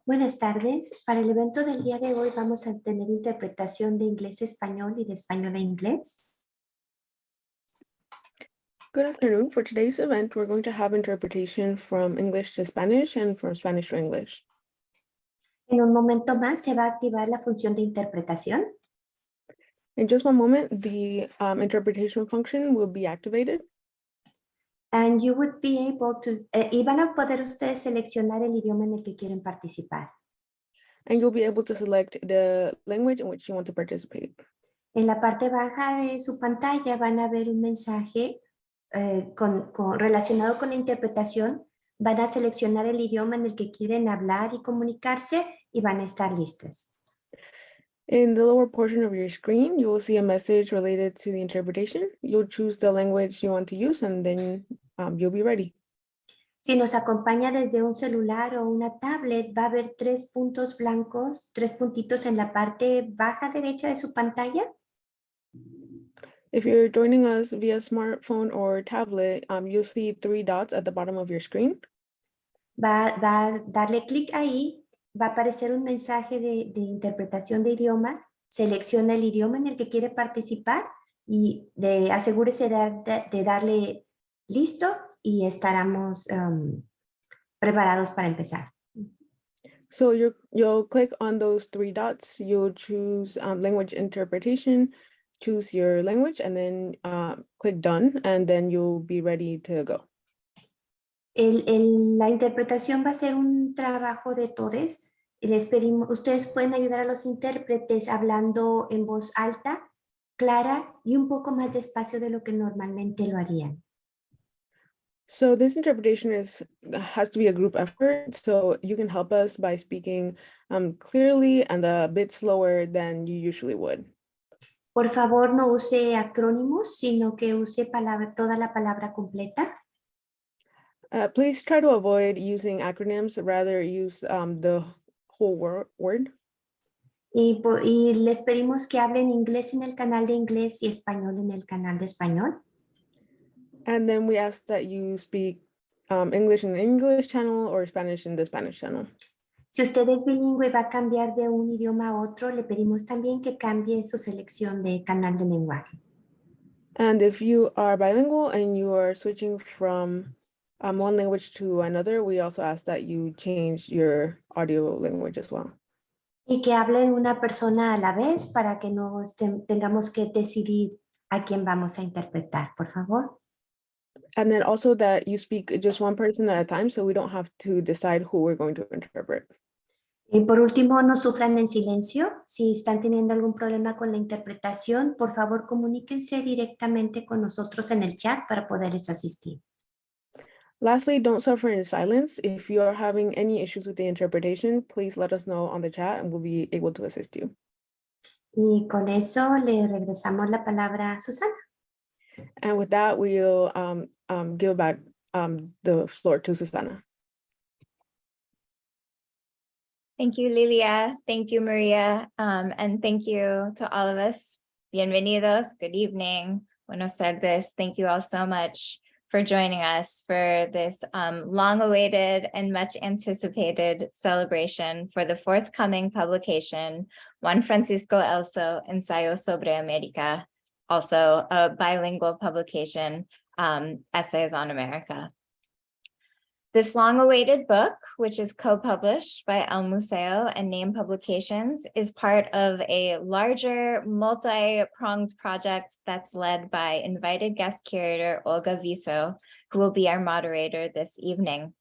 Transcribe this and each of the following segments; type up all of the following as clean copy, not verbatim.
Buenas tardes. Para el evento del día de hoy vamos a tener interpretación de inglés a español y de español a inglés. Good afternoon. For today's event, we're going to have interpretation from English to Spanish and from Spanish to English. En un momento más se va a activar la función de interpretación. In just one moment, the interpretation function will be activated. And you would be able to, y van a poder ustedes seleccionar el idioma en el que quieren participar. And you'll be able to select the language in which you want to participate. En la parte baja de su pantalla van a ver un mensaje relacionado con la interpretación. Van a seleccionar el idioma en el que quieren hablar y comunicarse y van a estar listos. In the lower portion of your screen, you will see a message related to the interpretation. You'll choose the language you want to use and then you'll be ready. Si nos acompaña desde un celular o una tablet, va a haber 3 puntos blancos, 3 puntitos en la parte baja derecha de su pantalla. If you're joining us via smartphone or tablet, you'll see 3 dots at the bottom of your screen. Va a darle clic ahí, va a aparecer un mensaje de interpretación de idiomas. Selecciona el idioma en el que quiere participar y asegúrese de darle listo y estaremos preparados para empezar. So you'll click on those 3 dots, you'll choose language interpretation, choose your language, and then click done, and then you'll be ready to go. La interpretación va a ser un trabajo de todos. Les pedimos, ustedes pueden ayudar a los intérpretes hablando en voz alta, clara y un poco más despacio de lo que normalmente lo harían. So this interpretation has to be a group effort. So you can help us by speaking clearly and a bit slower than you usually would. Por favor, no use acrónimos, sino que use toda la palabra completa. Please try to avoid using acronyms, rather use the whole word. Y les pedimos que hablen inglés en el canal de inglés y español en el canal de español. And then we ask that you speak English in the English channel or Spanish in the Spanish channel. Si usted es bilingüe y va a cambiar de un idioma a otro, le pedimos también que cambie su selección de canal de lenguaje. And if you are bilingual and you are switching from one language to another, we also ask that you change your audio language as well. Y que hablen una persona a la vez para que no tengamos que decidir a quién vamos a interpretar, por favor. And then also that you speak just one person at a time, so we don't have to decide who we're going to interpret. Y por último, no sufran en silencio. Si están teniendo algún problema con la interpretación, por favor, comuníquense directamente con nosotros en el chat para poderles asistir. Lastly, don't suffer in silence. If you are having any issues with the interpretation, please let us know on the chat and we'll be able to assist you. Y con eso le regresamos la palabra a Susana. And with that, we'll give back the floor to Susana. Thank you, Lilia. Thank you, Maria. And thank you to all of us. Bienvenidos. Good evening. Buenos tardes. Thank you all so much for joining us for this long-awaited and much anticipated celebration for the forthcoming publication, Juan Francisco Elso, Ensayos sobre América, also a bilingual publication, Essays on America. This long-awaited book, which is co-published by El Museo and Name Publications, is part of a larger multi-pronged project that's led by invited guest curator Olga Viso, who will be our moderator this evening.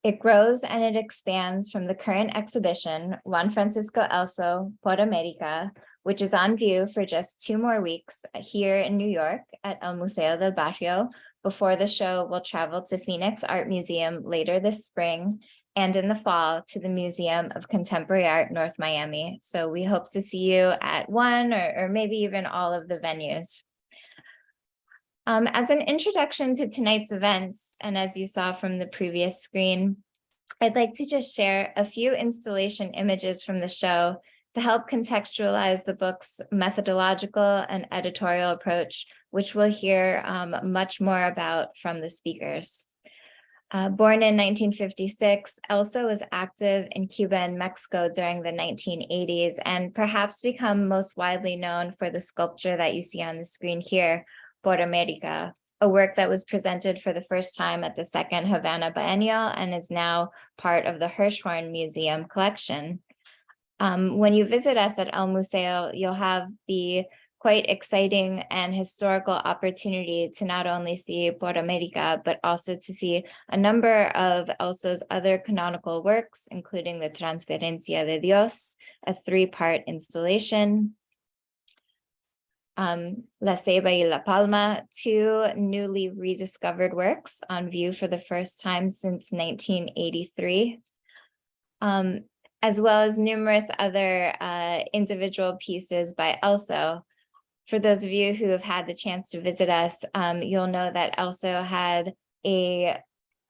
It grows and it expands from the current exhibition, Juan Francisco Elso, por América, which is on view for just 2 more weeks here in New York at El Museo del Barrio, before the show will travel to Phoenix Art Museum later this spring, and in the fall to the Museum of Contemporary Art, North Miami. So we hope to see you at one or maybe even all of the venues. As an introduction to tonight's events, and as you saw from the previous screen, I'd like to just share a few installation images from the show to help contextualize the book's methodological and editorial approach, which we'll hear much more about from the speakers. Born in 1956, Elso was active in Cuba and Mexico during the 1980s and perhaps become most widely known for the sculpture that you see on the screen here, Por América, a work that was presented for the first time at the Second Havana Biennial and is now part of the Hirshhorn Museum collection. When you visit us at El Museo, you'll have the quite exciting and historical opportunity to not only see Por América, but also to see a number of Elso's other canonical works, including the Transferencia de Dios, a 3-part installation, La Ceiba y La Palma, 2 newly rediscovered works on view for the first time since 1983, as well as numerous other individual pieces by Elso. For those of you who have had the chance to visit us, you'll know that Elso had a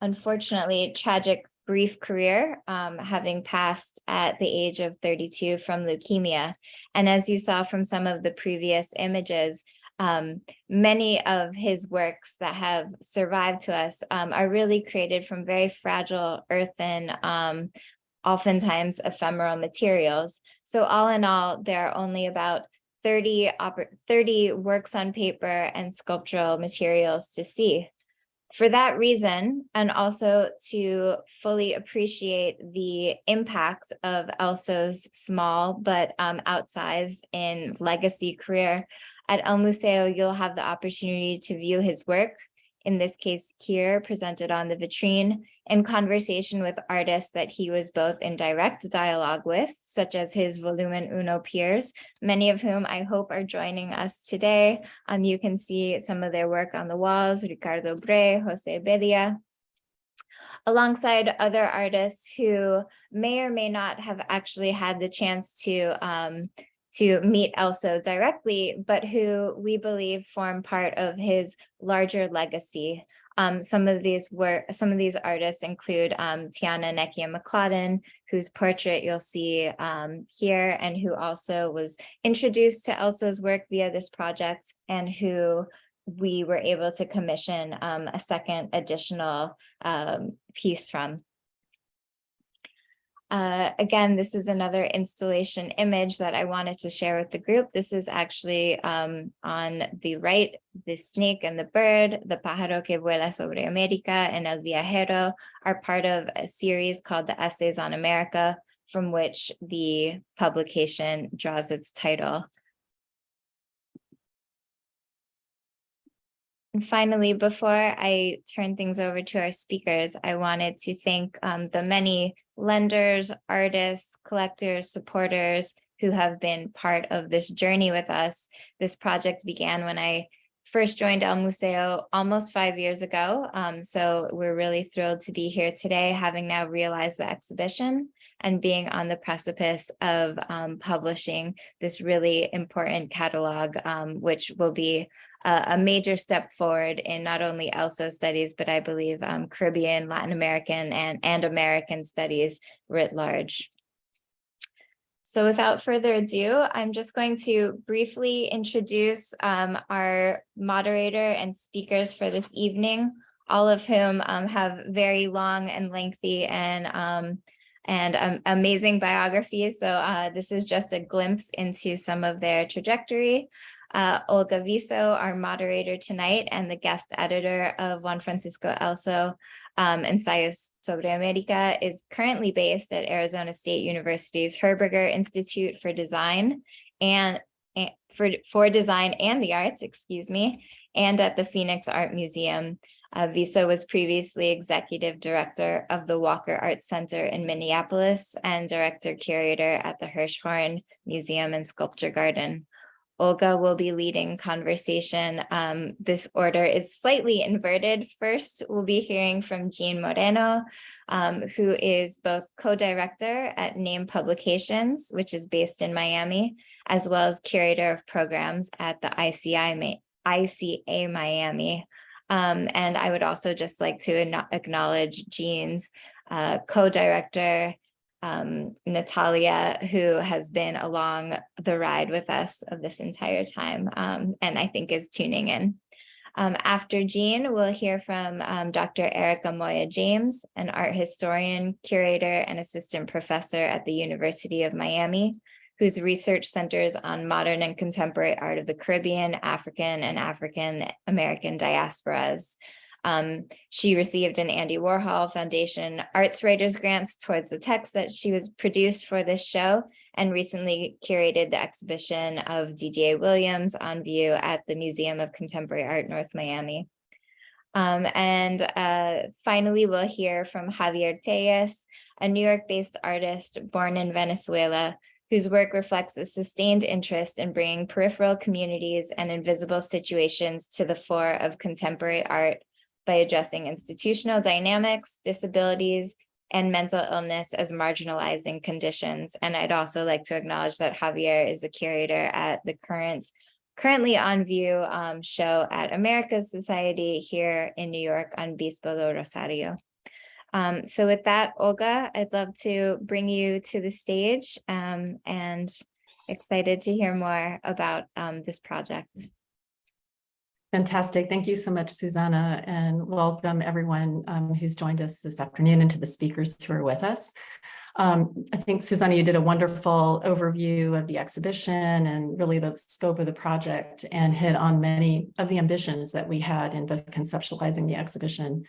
unfortunately tragic brief career, having passed at the age of 32 from leukemia. And as you saw from some of the previous images, many of his works that have survived to us are really created from very fragile earthen, oftentimes ephemeral materials. So all in all, there are only about 30 works on paper and sculptural materials to see. For that reason, and also to fully appreciate the impact of Elso's small but outsized in legacy career, at El Museo, you'll have the opportunity to view his work, in this case here, presented on the vitrine, in conversation with artists that he was both in direct dialogue with, such as his Volumen Uno peers, many of whom I hope are joining us today. You can see some of their work on the walls, Ricardo Bre, Jose Bedia, alongside other artists who may or may not have actually had the chance to meet Elso directly, but who we believe form part of his larger legacy. Some of these artists include Tiana Nekia McLaughlin, whose portrait you'll see here, and who also was introduced to Elso's work via this project, and who we were able to commission a second additional piece from. Again, this is another installation image that I wanted to share with the group. This is actually on the right, the snake and the bird, the pájaro que vuela sobre América and El Viajero are part of a series called the Essays on America, from which the publication draws its title. And finally, before I turn things over to our speakers, I wanted to thank the many lenders, artists, collectors, supporters who have been part of this journey with us. This project began when I first joined El Museo almost 5 years ago. So we're really thrilled to be here today, having now realized the exhibition and being on the precipice of publishing this really important catalog, which will be a major step forward in not only Elso studies, but I believe Caribbean, Latin American, and American studies writ large. So without further ado, I'm just going to briefly introduce our moderator and speakers for this evening, all of whom have very long and lengthy and amazing biographies. So this is just a glimpse into some of their trajectory. Olga Viso, our moderator tonight and the guest editor of Juan Francisco Elso, Ensayos sobre América, is currently based at Arizona State University's Herberger Institute for Design and for Design and the Arts, and at the Phoenix Art Museum. Viso was previously executive director of the Walker Arts Center in Minneapolis and director curator at the Hirshhorn Museum and Sculpture Garden. Olga will be leading conversation. This order is slightly inverted. First, we'll be hearing from Gean Moreno, who is both co-director at Name Publications, which is based in Miami, as well as curator of programs at the ICA Miami. And I would also just like to acknowledge Gean's co-director, Natalia, who has been along the ride with us of this entire time, and I think is tuning in. After Gean, we'll hear from Dr. Erica Moiah James, an art historian, curator, and assistant professor at the University of Miami, whose research centers on modern and contemporary art of the Caribbean, African, and African American diasporas. She received an Andy Warhol Foundation Arts Writers Grants towards the text that she was produced for this show, and recently curated the exhibition of D.J. Williams on view at the Museum of Contemporary Art, North Miami. Finally, we'll hear from Javier Téllez, a New York-based artist born in Venezuela, whose work reflects a sustained interest in bringing peripheral communities and invisible situations to the fore of contemporary art by addressing institutional dynamics, disabilities, and mental illness as marginalizing conditions. And I'd also like to acknowledge that Javier is the curator at the currently on view show at Américas Society here in New York on Bispo do Rosario. So with that, Olga, I'd love to bring you to the stage and excited to hear more about this project. Fantastic. Thank you so much, Susanna, and welcome everyone who's joined us this afternoon and to the speakers who are with us. I think, Susanna, you did a wonderful overview of the exhibition and really the scope of the project, and hit on many of the ambitions that we had in both conceptualizing the exhibition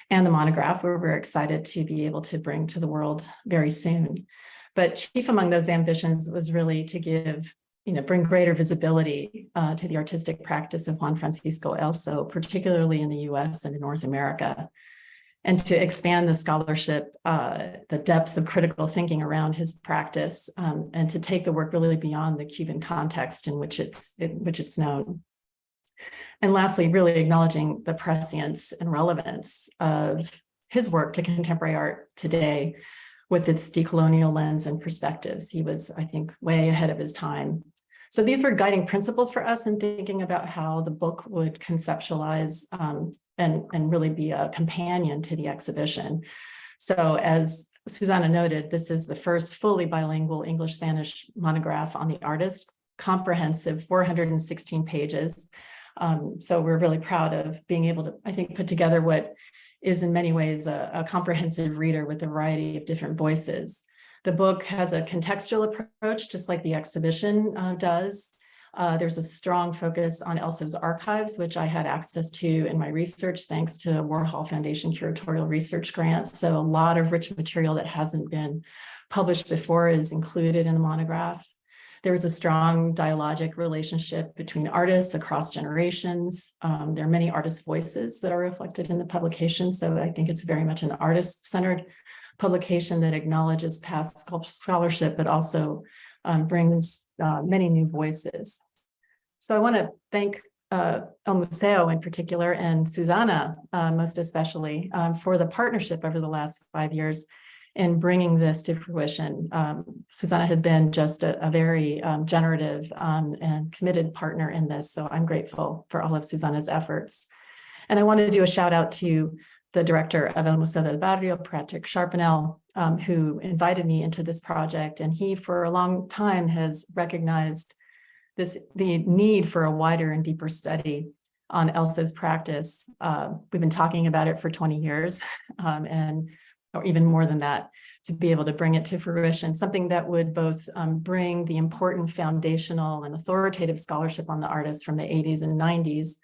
and the monograph, where we're excited to be able to bring to the world very soon. But chief among those ambitions was really to bring greater visibility to the artistic practice of Juan Francisco Elso, particularly in the US and in North America, and to expand the scholarship, the depth of critical thinking around his practice, and to take the work really beyond the Cuban context in which it's known. And lastly, really acknowledging the prescience and relevance of his work to contemporary art today with its decolonial lens and perspectives. He was, I think, way ahead of his time. So these were guiding principles for us in thinking about how the book would conceptualize and really be a companion to the exhibition. So as Susanna noted, this is the first fully bilingual English-Spanish monograph on the artist, comprehensive, 416 pages. So we're really proud of being able to, I think, put together what is in many ways a comprehensive reader with a variety of different voices. The book has a contextual approach, just like the exhibition does. There's a strong focus on Elso's archives, which I had access to in my research, thanks to Warhol Foundation curatorial research grants. So a lot of rich material that hasn't been published before is included in the monograph. There was a strong dialogic relationship between artists across generations. There are many artist voices that are reflected in the publication. So I think it's very much an artist-centered publication that acknowledges past scholarship, but also brings many new voices. So I want to thank El Museo in particular, and Susanna most especially, for the partnership over the last 5 years in bringing this to fruition. Susanna has been just a very generative and committed partner in this, so I'm grateful for all of Susanna's efforts. And I want to do a shout out to the director of El Museo del Barrio, Patrick Sharpenel, who invited me into this project. And he, for a long time, has recognized the need for a wider and deeper study on Elso's practice. We've been talking about it for 20 years, or even more than that, to be able to bring it to fruition, something that would both bring the important foundational and authoritative scholarship on the artist from the 80s and 90s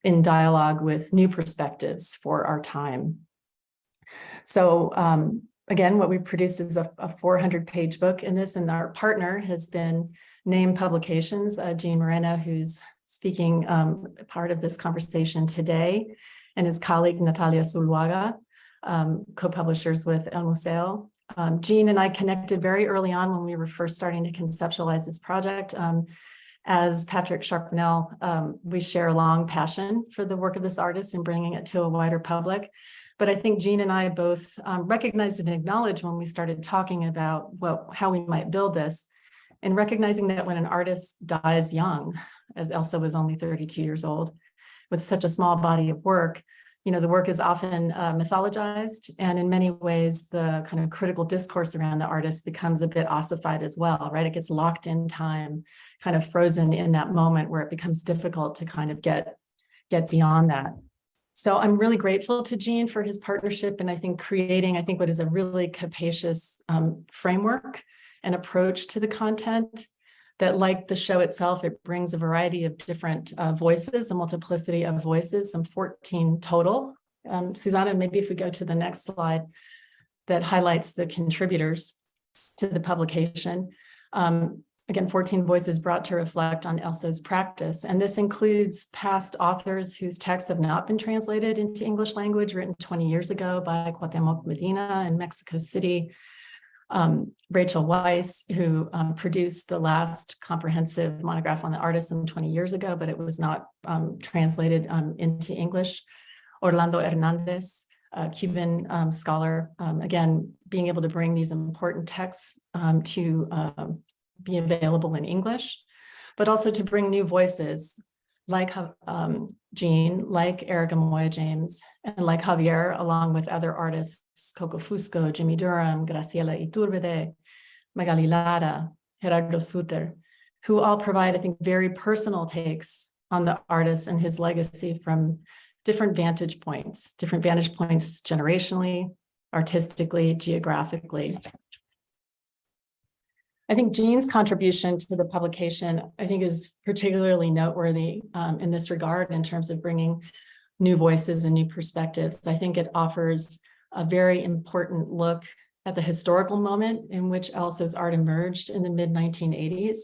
in dialogue with new perspectives for our time. So again, what we produced is a 400-page book in this, and our partner has been Name Publications, Gean Moreno, who's speaking part of this conversation today, and his colleague Natalia Zuluaga, co-publishers with El Museo. Gean and I connected very early on when we were first starting to conceptualize this project. As Patrick Sharpenel, we share a long passion for the work of this artist and bringing it to a wider public. But I think Gean and I both recognized and acknowledged when we started talking about how we might build this, and recognizing that when an artist dies young, as Elso was only 32 years old, with such a small body of work, the work is often mythologized, and in many ways, the kind of critical discourse around the artist becomes a bit ossified as well, right? It gets locked in time, kind of frozen in that moment where it becomes difficult to kind of get get beyond that. So I'm really grateful to Gean for his partnership, and I think creating, what is a really capacious framework and approach to the content that, like the show itself, it brings a variety of different voices, a multiplicity of voices, some 14 total. Susanna, maybe if we go to the next slide that highlights the contributors to the publication. Again, 14 voices brought to reflect on Elso's practice. And this includes past authors whose texts have not been translated into English language, written 20 years ago by Cuauhtemoc Medina in Mexico City. Rachel Weiss, who produced the last comprehensive monograph on the artisan 20 years ago, but it was not translated into English. Orlando Hernandez, a Cuban scholar, again, being able to bring these important texts to be available in English, but also to bring new voices like Gean, like Erica Moiah James, and like Javier, along with other artists, Coco Fusco, Jimmy Durham, Graciela Iturbide, Magali Lara, Gerardo Suter, who all provide, I think, very personal takes on the artist and his legacy from different vantage points generationally, artistically, geographically. I think Gean's contribution to the publication, I think, is particularly noteworthy in this regard in terms of bringing new voices and new perspectives. I think it offers a very important look at the historical moment in which Elso's art emerged in the mid-1980s,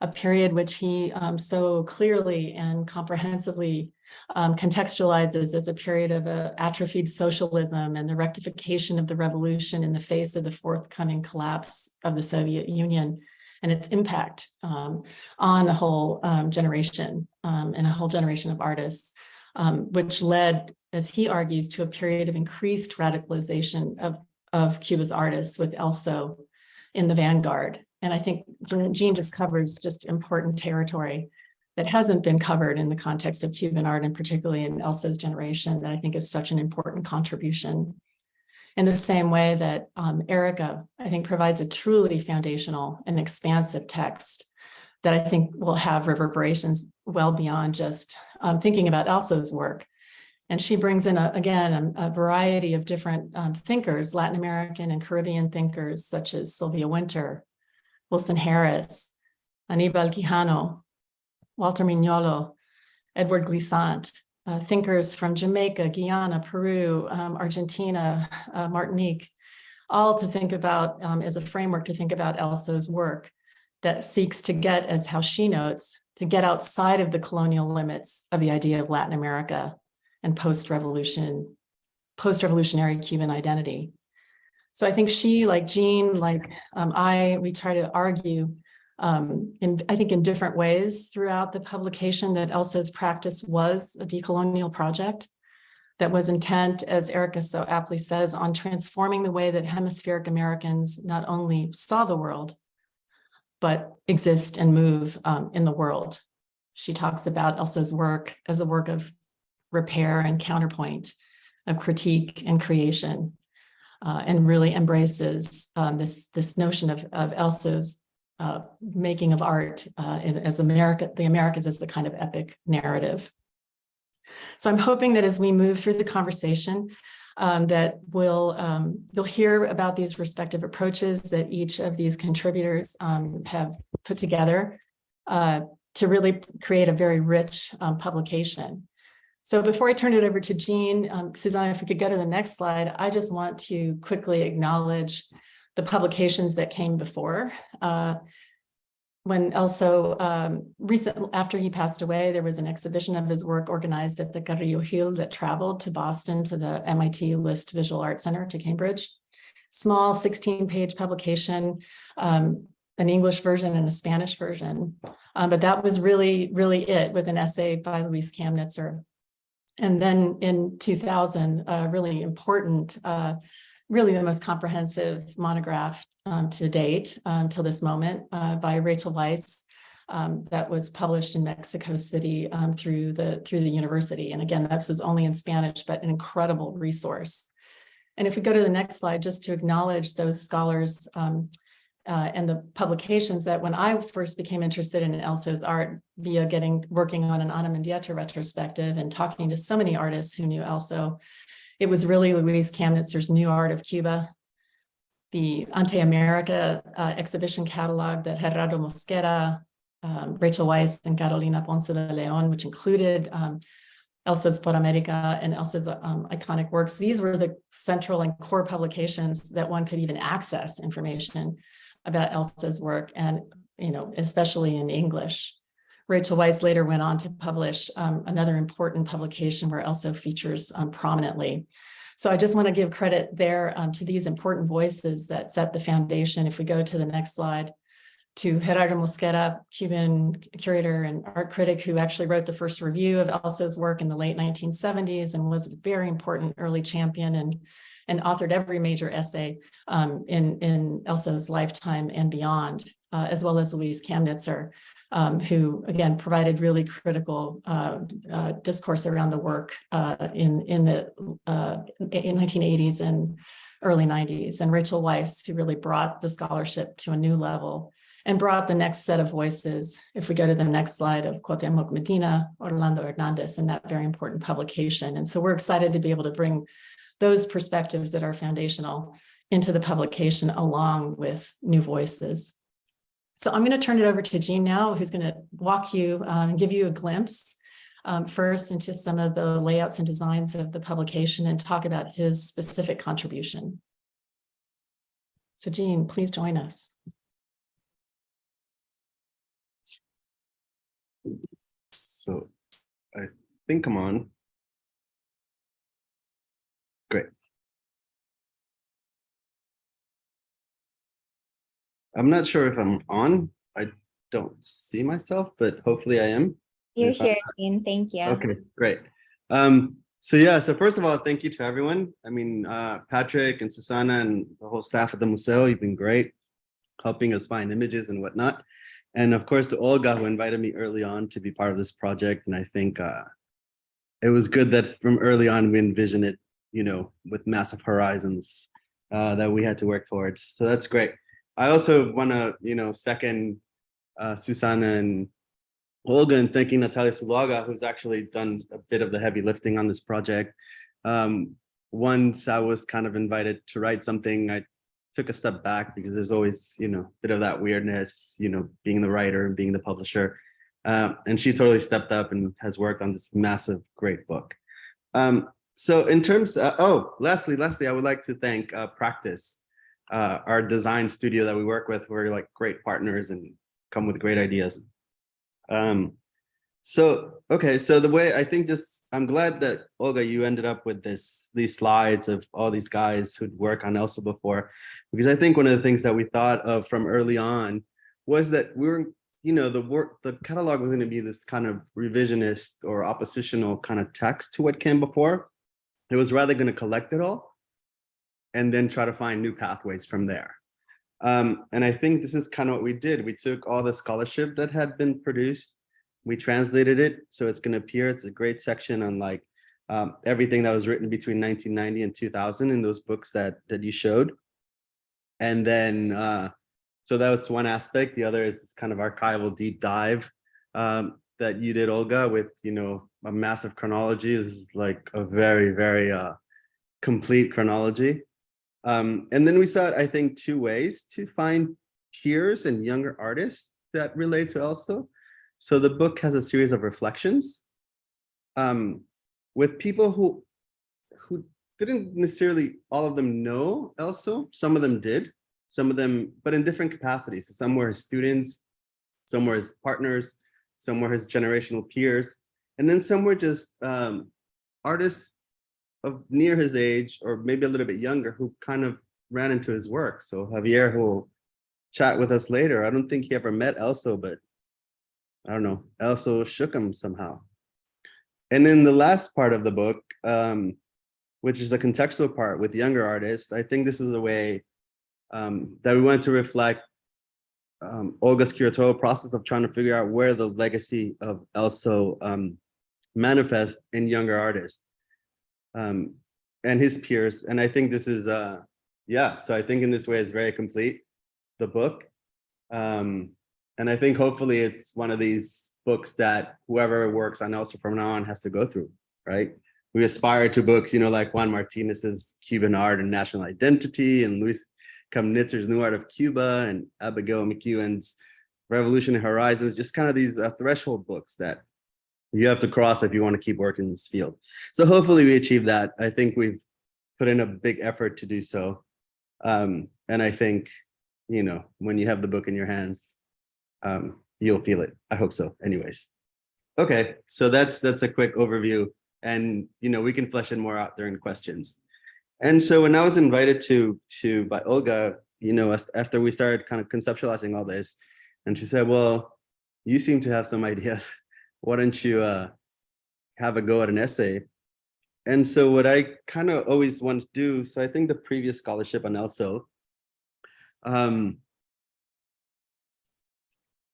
a period which he so clearly and comprehensively contextualizes as a period of atrophied socialism and the rectification of the revolution in the face of the forthcoming collapse of the Soviet Union and its impact on a whole generation and a whole generation of artists, which led, as he argues, to a period of increased radicalization of Cuba's artists, with Elso in the vanguard. And I think Gean just covers just important territory that hasn't been covered in the context of Cuban art, and particularly in Elso's generation, that I think is such an important contribution. In the same way that Erica, I think, provides a truly foundational and expansive text that I think will have reverberations well beyond just thinking about Elso's work. And she brings in, again, a variety of different thinkers, Latin American and Caribbean thinkers, such as Sylvia Wynter, Wilson Harris, Aníbal Quijano, Walter Mignolo, Edward Glissant, thinkers from Jamaica, Guyana, Peru, Argentina, Martinique, all to think about as a framework to think about Elso's work that seeks to get, as how she notes, to get outside of the colonial limits of the idea of Latin America and post-revolutionary Cuban identity. So I think she, like Gean, like we try to argue in different ways throughout the publication that Elso's practice was a decolonial project that was intent, as Erica so aptly says, on transforming the way that hemispheric Americans not only saw the world, but exist and move in the world. She talks about Elso's work as a work of repair and counterpoint, of critique and creation, and really embraces this notion of Elso's making of art as the Americas as the kind of epic narrative. So I'm hoping that as we move through the conversation, that you'll hear about these respective approaches that each of these contributors have put together to really create a very rich publication. So before I turn it over to Gean, Susanna, if we could go to the next slide, I just want to quickly acknowledge the publications that came before. When Elso, recently, after he passed away, there was an exhibition of his work organized at the Carrillo Hill that traveled to Boston to the MIT List Visual Arts Center to Cambridge. Small 16-page publication, an English version and a Spanish version. But that was really, really it, with an essay by Luis Kamnitzer. And then in 2000, really important, really the most comprehensive monograph to date till this moment by Rachel Weiss that was published in Mexico City through the university. And again, this is only in Spanish, but an incredible resource. And if we go to the next slide, just to acknowledge those scholars, and the publications that when I first became interested in Elso's art via working on an Ana Mendieta retrospective and talking to so many artists who knew Elso, it was really Luis Kamnitzer's New Art of Cuba, the Ante America exhibition catalog that Gerardo Mosquera, Rachel Weisz, and Carolina Ponce de Leon, which included Elso's Por América and Elso's iconic works. These were the central and core publications that one could even access information about Elso's work, and especially in English. Rachel Weisz later went on to publish another important publication where Elso features prominently. So I just want to give credit there to these important voices that set the foundation. If we go to the next slide, to Gerardo Mosquera, Cuban curator and art critic who actually wrote the first review of Elso's work in the late 1970s and was a very important early champion and authored every major essay in Elso's lifetime and beyond, as well as Luis Kamnitzer, who again provided really critical discourse around the work in the 1980s and early 90s, and Rachel Weisz, who really brought the scholarship to a new level and brought the next set of voices. If we go to the next slide, of Cuauhtemoc Medina, Orlando Hernandez, and that very important publication. And so we're excited to be able to bring those perspectives that are foundational into the publication along with new voices. So I'm going to turn it over to Gean now, who's going to walk you and give you a glimpse first into some of the layouts and designs of the publication and talk about his specific contribution. So Gean, please join us. So I think I'm on. Great. I'm not sure if I'm on. I don't see myself, but hopefully I am. You're here, Gean. Thank you. Okay, great. So first of all, thank you to everyone. I mean, Patrick and Susana and the whole staff at the Museo, you've been great helping us find images and whatnot. And of course, to Olga, who invited me early on to be part of this project. And I think it was good that from early on, we envisioned it, with massive horizons that we had to work towards. So that's great. I also want to, second Susana and Olga and thanking Natalia Zuluaga, who's actually done a bit of the heavy lifting on this project. Once I was kind of invited to write something, I took a step back because there's always, a bit of that weirdness, being the writer and being the publisher. And she totally stepped up and has worked on this massive, great book. So in terms, lastly, I would like to thank Practice, our design studio that we work with. We're like great partners and come with great ideas. So the way I think I'm glad that Olga, you ended up with these slides of all these guys who'd work on Elso before, because I think one of the things that we thought of from early on was that we were, the catalog was going to be this kind of revisionist or oppositional kind of text to what came before. It was rather going to collect it all and then try to find new pathways from there. And I think this is kind of what we did. We took all the scholarship that had been produced, we translated it, so it's going to appear. It's a great section on everything that was written between 1990 and 2000 in those books that you showed. And then, so that was one aspect. The other is this kind of archival deep dive that you did, Olga, with, a massive chronology. This is like a very, very complete chronology. And then we saw, I think, two ways to find peers and younger artists that relate to Elso. So the book has a series of reflections with people who didn't necessarily, all of them know Elso. Some of them did, some of them, but in different capacities. So some were his students, some were his partners, some were his generational peers, and then some were just artists of near his age or maybe a little bit younger who kind of ran into his work. So Javier, who will chat with us later, I don't think he ever met Elso, but I don't know, Elso shook him somehow. And then the last part of the book, which is the contextual part with younger artists, I think this is a way that we wanted to reflect Olga's curatorial process of trying to figure out where the legacy of Elso manifests in younger artists and his peers. And I think this is, so I think in this way it's very complete. the book. And I think hopefully it's one of these books that whoever works on Elso from now on has to go through, right? We aspire to books, like Juan Martinez's Cuban Art and National Identity, and Luis Kamnitzer's New Art of Cuba, and Abigail McEwen's Revolutionary Horizons, just kind of these threshold books that you have to cross if you want to keep working in this field. So hopefully we achieve that. I think we've put in a big effort to do so. And I think, when you have the book in your hands, you'll feel it. I hope so anyways. Okay, so that's a quick overview, and we can flesh it more out during questions. And so when I was invited by Olga, after we started kind of conceptualizing all this, and she said, well, you seem to have some ideas. Why don't you have a go at an essay? And so what I kind of always wanted to do, so I think the previous scholarship on Elso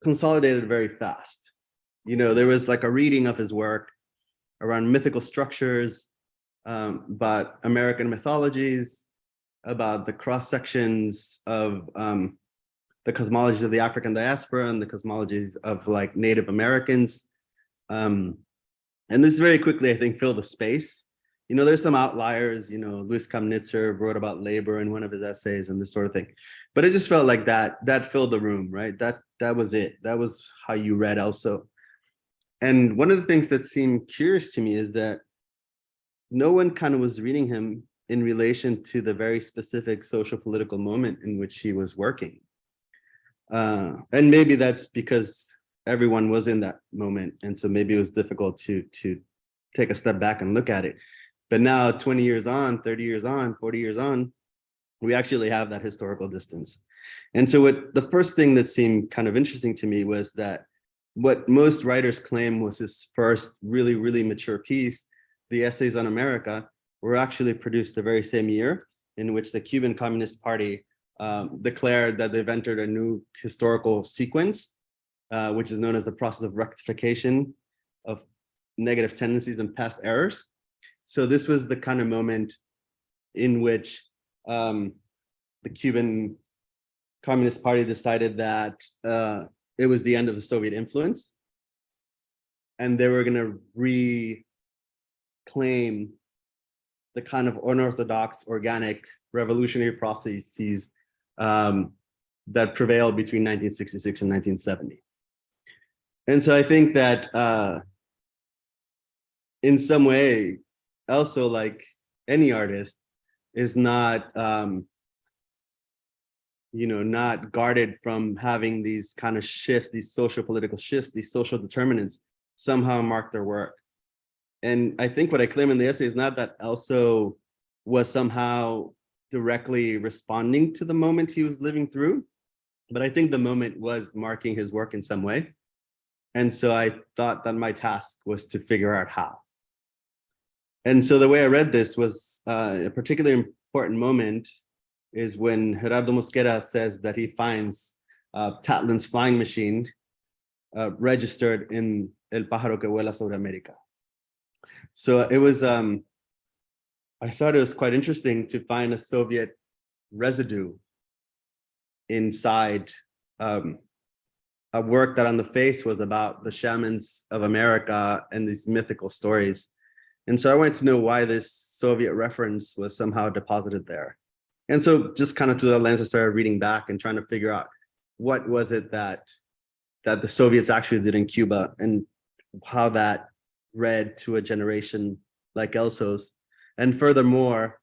consolidated very fast. There was like a reading of his work around mythical structures, about American mythologies, about the cross sections of the cosmologies of the African diaspora and the cosmologies of like Native Americans. And this very quickly, I think, filled the space. There's some outliers, Luis Kamnitzer wrote about labor in one of his essays and this sort of thing. But it just felt like that filled the room, right? That was it. That was how you read Elso. And one of the things that seemed curious to me is that no one kind of was reading him in relation to the very specific social political moment in which he was working. And maybe that's because everyone was in that moment. And so maybe it was difficult to take a step back and look at it. But now 20 years on, 30 years on, 40 years on, we actually have that historical distance. And so the first thing that seemed kind of interesting to me was that what most writers claim was his first really, really mature piece, the Essays on America, were actually produced the very same year in which the Cuban Communist Party declared that they've entered a new historical sequence, which is known as the process of rectification of negative tendencies and past errors. So this was the kind of moment in which the Cuban Communist Party decided that it was the end of the Soviet influence, and they were going to reclaim the kind of unorthodox, organic, revolutionary processes that prevailed between 1966 and 1970. And so I think that in some way, Elso, like any artist, is not, not guarded from having these kind of shifts, these social political shifts, these social determinants somehow mark their work. And I think what I claim in the essay is not that Elso was somehow directly responding to the moment he was living through, but I think the moment was marking his work in some way. And so I thought that my task was to figure out how. And so the way I read this was a particularly important moment is when Gerardo Mosquera says that he finds Tatlin's flying machine registered in El Pájaro que Vuela sobre América. So it was, I thought it was quite interesting to find a Soviet residue inside a work that on the face was about the shamans of America and these mythical stories. And so I wanted to know why this Soviet reference was somehow deposited there. And so just kind of through that lens, I started reading back and trying to figure out what was it that the Soviets actually did in Cuba and how that read to a generation like Elso's. And furthermore,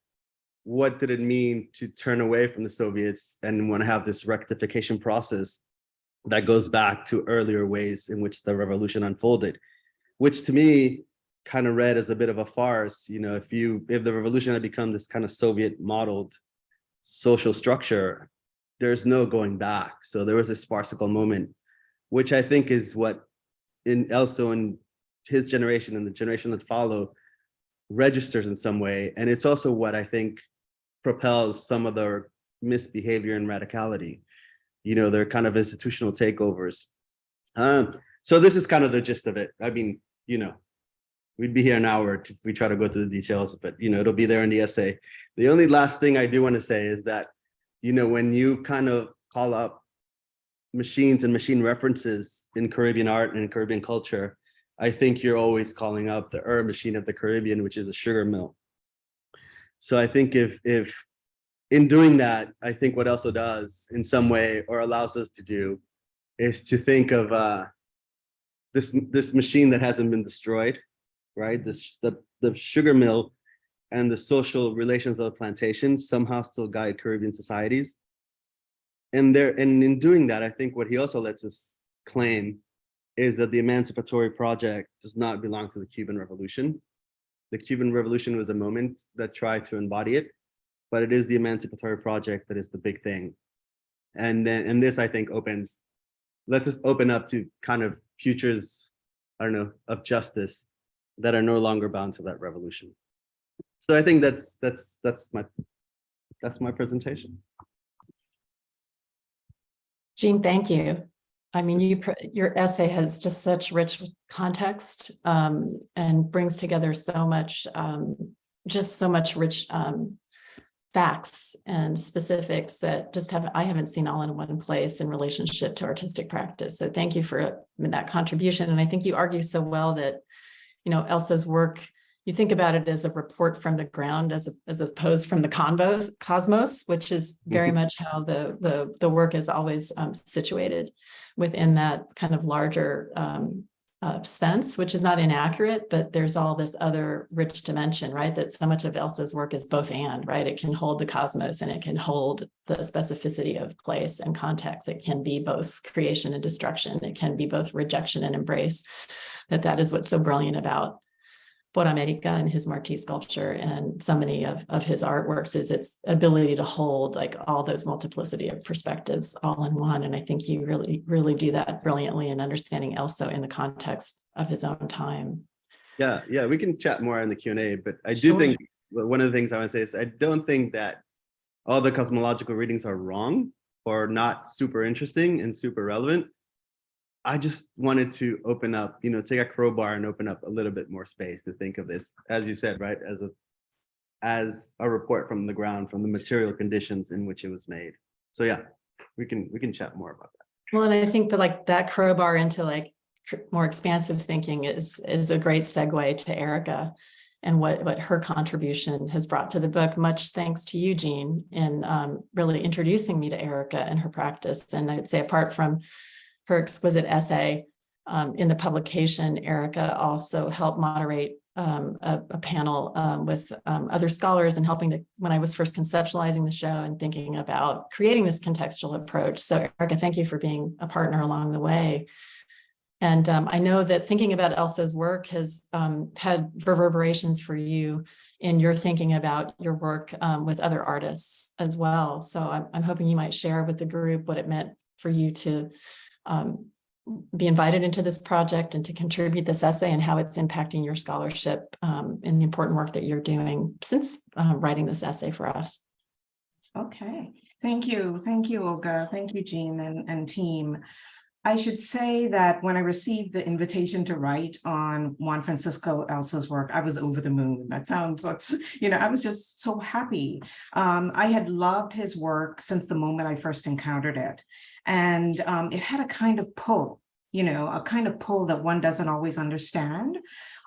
what did it mean to turn away from the Soviets and want to have this rectification process that goes back to earlier ways in which the revolution unfolded, which to me kind of read as a bit of a farce. If the revolution had become this kind of Soviet modeled social structure, there's no going back. So there was this farcical moment, which I think is what in Elso and his generation and the generation that follow registers in some way. And it's also what I think propels some of their misbehavior and radicality, their kind of institutional takeovers. So this is kind of the gist of it. I mean, we'd be here an hour if we try to go through the details, but it'll be there in the essay. The only last thing I do want to say is that, when you kind of call up machines and machine references in Caribbean art and in Caribbean culture, I think you're always calling up the machine of the Caribbean, which is a sugar mill. So I think if in doing that, I think what Elso does in some way, or allows us to do, is to think of this machine that hasn't been destroyed, right? The sugar mill and the social relations of the plantations somehow still guide Caribbean societies. And in doing that, I think what he also lets us claim is that the emancipatory project does not belong to the Cuban Revolution. The Cuban Revolution was a moment that tried to embody it, but it is the emancipatory project that is the big thing. And this, I think, lets us open up to kind of futures, I don't know, of justice that are no longer bound to that revolution. So I think that's my presentation. Jean, thank you. I mean, your essay has just such rich context and brings together so much, just so much rich facts and specifics that I haven't seen all in one place in relationship to artistic practice. So thank you for that contribution. And I think you argue so well that, you know, Elso's work, you think about it as a report from the ground as opposed from the cosmos, which is very much how the work is always situated within that kind of larger sense, which is not inaccurate, but there's all this other rich dimension, right? That so much of Elso's work is both and, right? It can hold the cosmos and it can hold the specificity of place and context. It can be both creation and destruction. It can be both rejection and embrace. That is what's so brilliant about Por América and his Martí sculpture and so many of his artworks is its ability to hold like all those multiplicity of perspectives all in one. And I think you really, really do that brilliantly in understanding Elso in the context of his own time. Yeah, we can chat more in the Q&A, but I do think one of the things I want to say is I don't think that all the cosmological readings are wrong or not super interesting and super relevant. I just wanted to open up, you know, take a crowbar and open up a little bit more space to think of this, as you said, right, as a report from the ground, from the material conditions in which it was made. So yeah, we can chat more about that. Well, and I think that like that crowbar into like more expansive thinking is a great segue to Erica and what her contribution has brought to the book. Much thanks to you, Jean, in really introducing me to Erica and her practice. And I'd say apart from her exquisite essay in the publication, Erica also helped moderate a panel with other scholars and helping when I was first conceptualizing the show and thinking about creating this contextual approach. So Erica, thank you for being a partner along the way. And I know that thinking about Elso's work has had reverberations for you in your thinking about your work with other artists as well. So I'm hoping you might share with the group what it meant for you to be invited into this project and to contribute this essay and how it's impacting your scholarship in the important work that you're doing since writing this essay for us. Okay, thank you, Olga. Thank you, Jean and team. I should say that when I received the invitation to write on Juan Francisco Elso's work, I was over the moon. That sounds, you know, I was just so happy. I had loved his work since the moment I first encountered it. And it had a kind of pull, you know, a kind of pull that one doesn't always understand,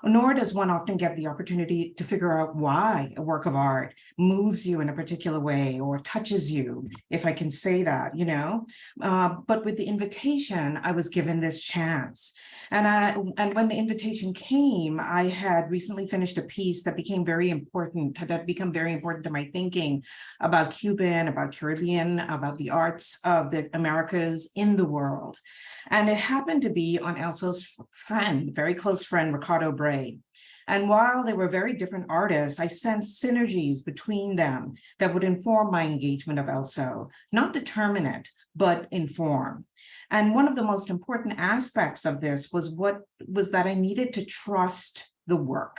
nor does one often get the opportunity to figure out why a work of art moves you in a particular way or touches you, if I can say that, you know. But with the invitation, I was given this chance. And when the invitation came, I had recently finished a piece that became very important, to my thinking about Cuban, about Caribbean, about the arts of the Americas in the world. And it happened to be on Elso's friend, very close friend, Ricardo Bray. And while they were very different artists, I sensed synergies between them that would inform my engagement of Elso, not determine it, but inform. And one of the most important aspects of this was that I needed to trust the work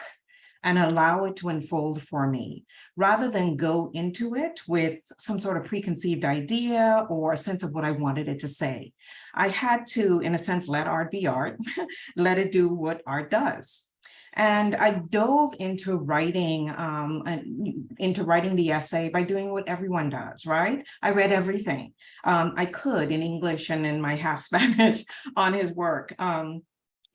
and allow it to unfold for me, rather than go into it with some sort of preconceived idea or a sense of what I wanted it to say. I had to, in a sense, let art be art, let it do what art does. And I dove into writing the essay by doing what everyone does, right? I read everything I could in English and in my half Spanish on his work.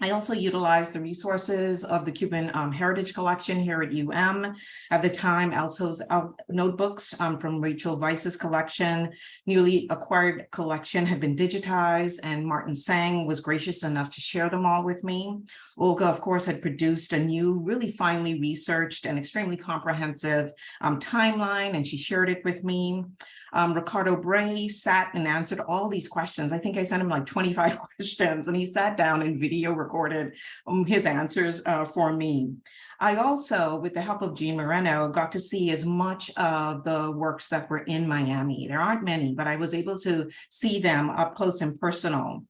I also utilized the resources of the Cuban Heritage Collection here at UM. At the time, Elso's notebooks from Rachel Weiss's collection, newly acquired collection, had been digitized, and Martin Sang was gracious enough to share them all with me. Olga, of course, had produced a new, really finely researched and extremely comprehensive timeline, and she shared it with me. Ricardo Bray sat and answered all these questions. I think I sent him like 25 questions, and he sat down and video recorded his answers for me. I also, with the help of Gean Moreno, got to see as much of the works that were in Miami. There aren't many, but I was able to see them up close and personal.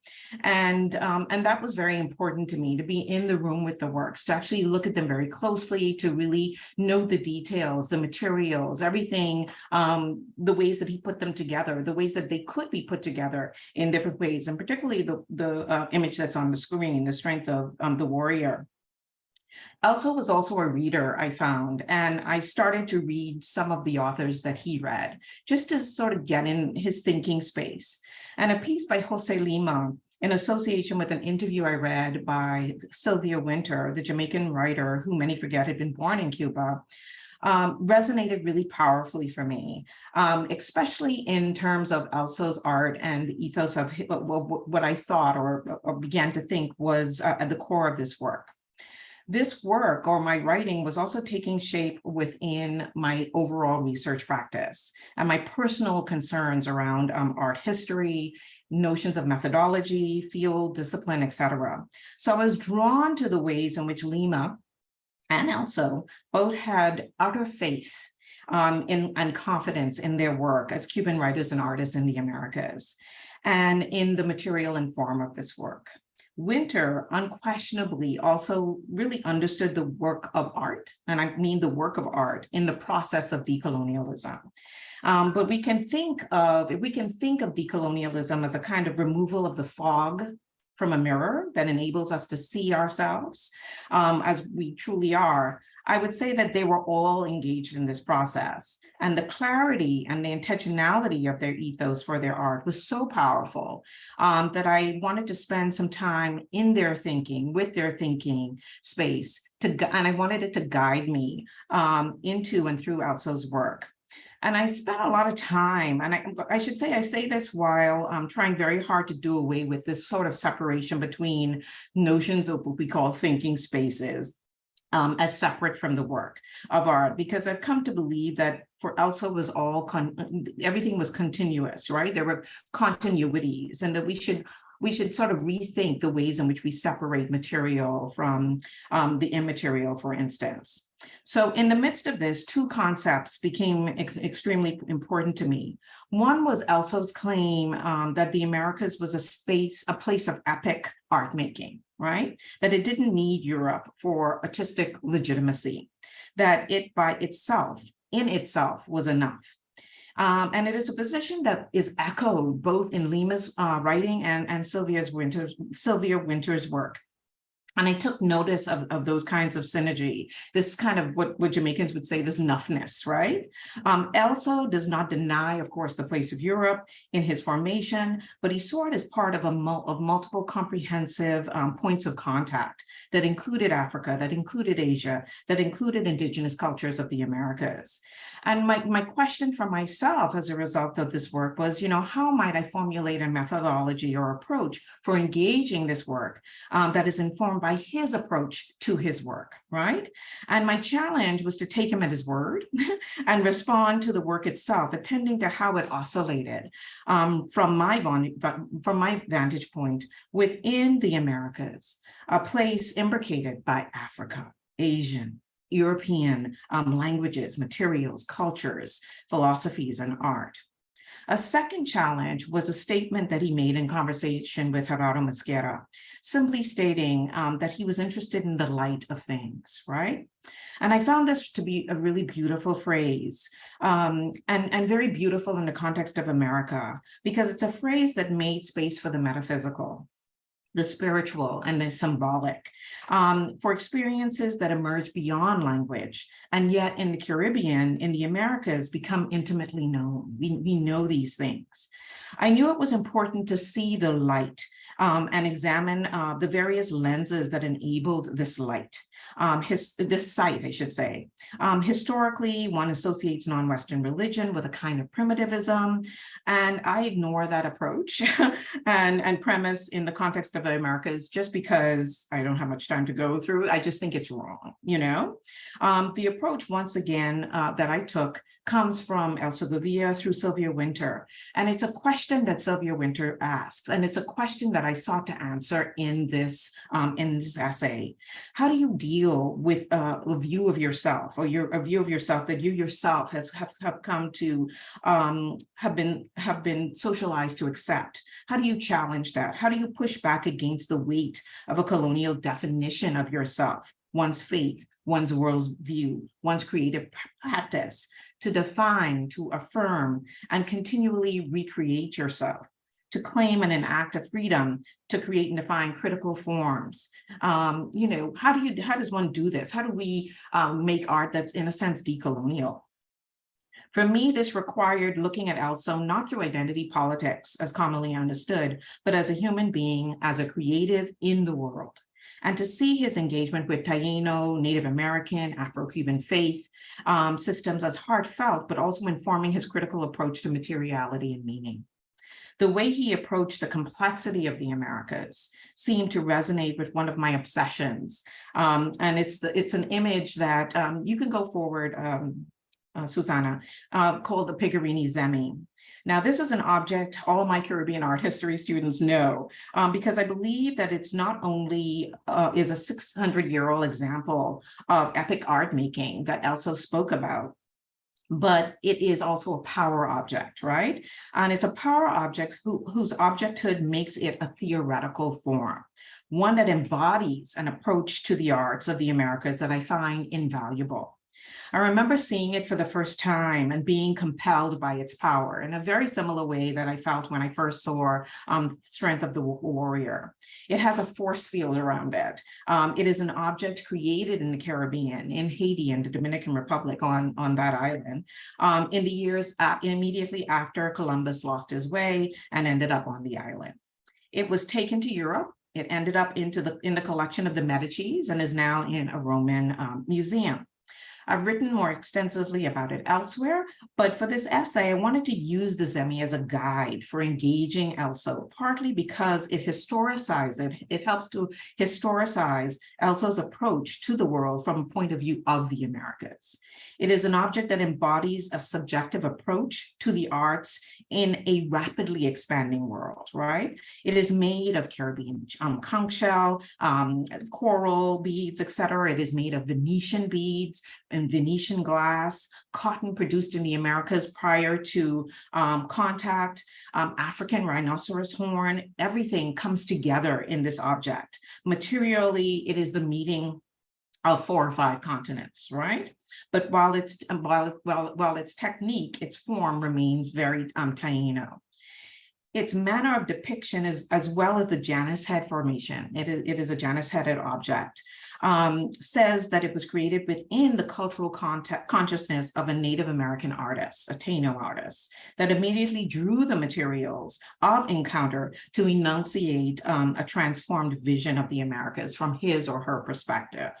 And that was very important to me, to be in the room with the works, to actually look at them very closely, to really note the details, the materials, everything, the ways that he put them together, the ways that they could be put together in different ways, and particularly the image that's on the screen, the strength of the warrior. Elso was also a reader, I found, and I started to read some of the authors that he read, just to sort of get in his thinking space. And a piece by Jose Lima, in association with an interview I read by Sylvia Wynter, the Jamaican writer who many forget had been born in Cuba, resonated really powerfully for me, especially in terms of Elso's art and the ethos of what I thought or began to think was at the core of this work. This work, or my writing, was also taking shape within my overall research practice and my personal concerns around art history, notions of methodology, field, discipline, etc. So I was drawn to the ways in which Lima and Elso both had utter faith and confidence in their work as Cuban writers and artists in the Americas, and in the material and form of this work. Wynter unquestionably also really understood the work of art, and I mean the work of art, in the process of decolonialism. But if we can think of decolonialism as a kind of removal of the fog from a mirror that enables us to see ourselves as we truly are, I would say that they were all engaged in this process. And the clarity and the intentionality of their ethos for their art was so powerful that I wanted to spend some time in their thinking, with their thinking space, and I wanted it to guide me into and through Elso's work. And I spent a lot of time, and I should say, I say this while trying very hard to do away with this sort of separation between notions of what we call thinking spaces as separate from the work of art, because I've come to believe that for Elso was everything was continuous, right? There were continuities, and that we should sort of rethink the ways in which we separate material from the immaterial, for instance. So in the midst of this, two concepts became extremely important to me. One was Elso's claim that the Americas was a place of epic art making, right? That it didn't need Europe for artistic legitimacy, that it by itself, in itself, was enough. And it is a position that is echoed both in Lima's writing and Sylvia Wynter's work. And I took notice of those kinds of synergy, this kind of what Jamaicans would say, this nuffness, right? Elso does not deny, of course, the place of Europe in his formation, but he saw it as part of multiple comprehensive points of contact that included Africa, that included Asia, that included indigenous cultures of the Americas. And my question for myself as a result of this work was, how might I formulate a methodology or approach for engaging this work that is informed by his approach to his work, right? And my challenge was to take him at his word and respond to the work itself, attending to how it oscillated from my vantage point within the Americas, a place imbricated by Africa, Asian, European languages, materials, cultures, philosophies, and art. A second challenge was a statement that he made in conversation with Gerardo Mosquera, simply stating that he was interested in the light of things, right? And I found this to be a really beautiful phrase and very beautiful in the context of America, because it's a phrase that made space for the metaphysical. the spiritual and the symbolic, for experiences that emerge beyond language, and yet in the Caribbean, in the Americas, become intimately known. We know these things. I knew it was important to see the light and examine the various lenses that enabled this light, this site, I should say. Historically, one associates non-Western religion with a kind of primitivism, and I ignore that approach and premise in the context of the Americas just because I don't have much time to go through. I just think it's wrong, you know? The approach, once again, that I took comes from Elso through Sylvia Wynter. And it's a question that Sylvia Wynter asks, and it's a question that I sought to answer in this essay. How do you deal with a view of yourself, or a view of yourself that you yourself have come to, have been socialized to accept? How do you challenge that? How do you push back against the weight of a colonial definition of yourself, one's faith, one's worldview, one's creative practice, to define, to affirm, and continually recreate yourself, to claim and enact a freedom to create and define critical forms? You know, how does one do this? How do we make art that's, in a sense, decolonial? For me, this required looking at Elso not through identity politics, as commonly understood, but as a human being, as a creative in the world. And to see his engagement with Taino, Native American, Afro-Cuban faith systems as heartfelt, but also informing his critical approach to materiality and meaning. The way he approached the complexity of the Americas seemed to resonate with one of my obsessions. And it's an image that you can go forward, Susanna, called the Pigarini Zemi. Now, this is an object all my Caribbean art history students know, because I believe that it's not only is a 600-year-old example of epic art making that Elso spoke about, but it is also a power object, right? And it's a power object whose objecthood makes it a theoretical form, one that embodies an approach to the arts of the Americas that I find invaluable. I remember seeing it for the first time and being compelled by its power in a very similar way that I felt when I first saw Strength of the Warrior. It has a force field around it. It is an object created in the Caribbean, in Haiti and the Dominican Republic on that island, in the years immediately after Columbus lost his way and ended up on the island. It was taken to Europe. It ended up in the collection of the Medicis and is now in a Roman museum. I've written more extensively about it elsewhere, but for this essay, I wanted to use the Zemi as a guide for engaging Elso, partly because it helps to historicize Elso's approach to the world from a point of view of the Americas. It is an object that embodies a subjective approach to the arts in a rapidly expanding world, right? It is made of Caribbean conch shell, coral beads, etc. It is made of Venetian beads and Venetian glass, cotton produced in the Americas prior to contact, African rhinoceros horn. Everything comes together in this object. Materially, it is the meeting of 4 or 5 continents, right? But while its technique, its form remains very Taino. Its manner of depiction is, as well as the Janus head formation, it is a Janus headed object, says that it was created within the cultural consciousness of a Native American artist, a Taino artist, that immediately drew the materials of encounter to enunciate a transformed vision of the Americas from his or her perspective.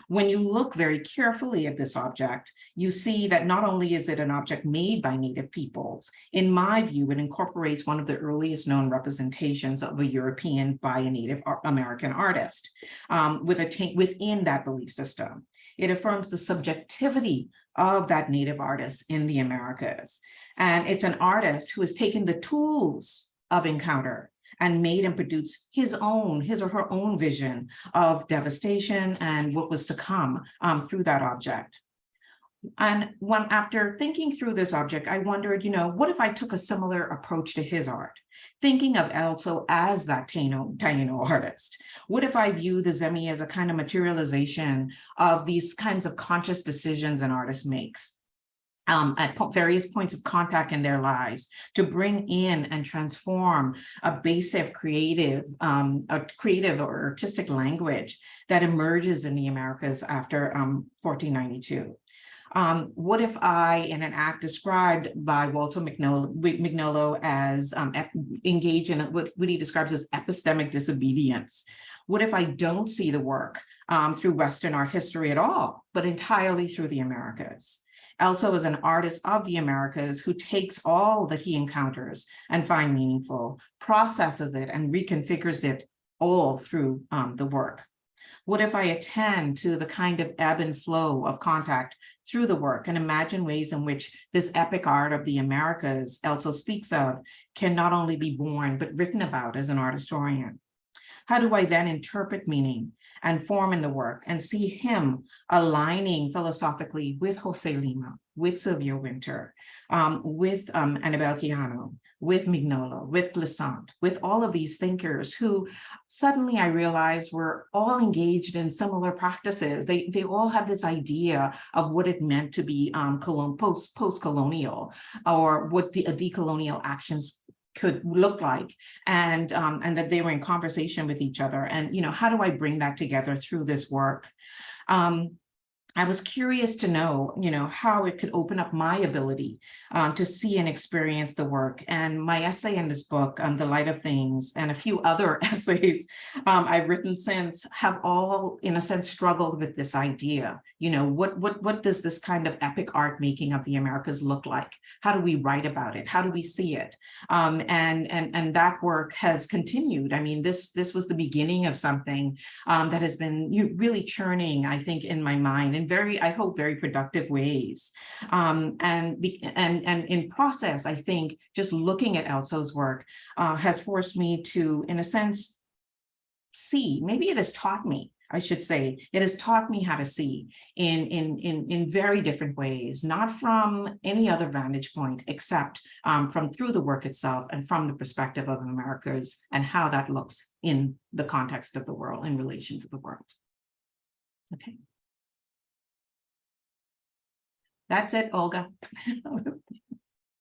When you look very carefully at this object, you see that not only is it an object made by Native peoples, in my view, it incorporates one of the earliest known representations of a European by a Native American artist within that belief system. It affirms the subjectivity of that Native artist in the Americas. And it's an artist who has taken the tools of encounter and made and produced his or her own vision of devastation and what was to come through that object. And after thinking through this object, I wondered, what if I took a similar approach to his art, thinking of Elso as that Taino artist? What if I view the Zemi as a kind of materialization of these kinds of conscious decisions an artist makes? at various points of contact in their lives to bring in and transform a basic creative or artistic language that emerges in the Americas after 1492. What if I, in an act described by Walter Mignolo as engage in what he describes as epistemic disobedience? What if I don't see the work through Western art history at all, but entirely through the Americas? Elso is an artist of the Americas who takes all that he encounters and finds meaningful, processes it, and reconfigures it all through the work. What if I attend to the kind of ebb and flow of contact through the work and imagine ways in which this epic art of the Americas Elso speaks of can not only be born, but written about as an art historian? How do I then interpret meaning and form in the work and see him aligning philosophically with Jose Lima, with Sylvia Wynter, with Anibal Quijano, with Mignolo, with Glissant, with all of these thinkers who suddenly I realized were all engaged in similar practices. They all have this idea of what it meant to be post-colonial, or what decolonial actions could look like, and that they were in conversation with each other. And, you know, how do I bring that together through this work? I was curious to know, you know, how it could open up my ability to see and experience the work. And my essay in this book, The Light of Things, and a few other essays I've written since have all, in a sense, struggled with this idea. You know, what does this kind of epic art making of the Americas look like? How do we write about it? How do we see it? And that work has continued. I mean, this was the beginning of something that has been really churning, I think, in my mind, in very, I hope, very productive ways. And in process, I think just looking at Elso's work has forced me to, in a sense, see, maybe it has taught me, I should say, it has taught me how to see in very different ways, not from any other vantage point, except from through the work itself and from the perspective of Americas and how that looks in the context of the world in relation to the world. Okay. That's it, Olga.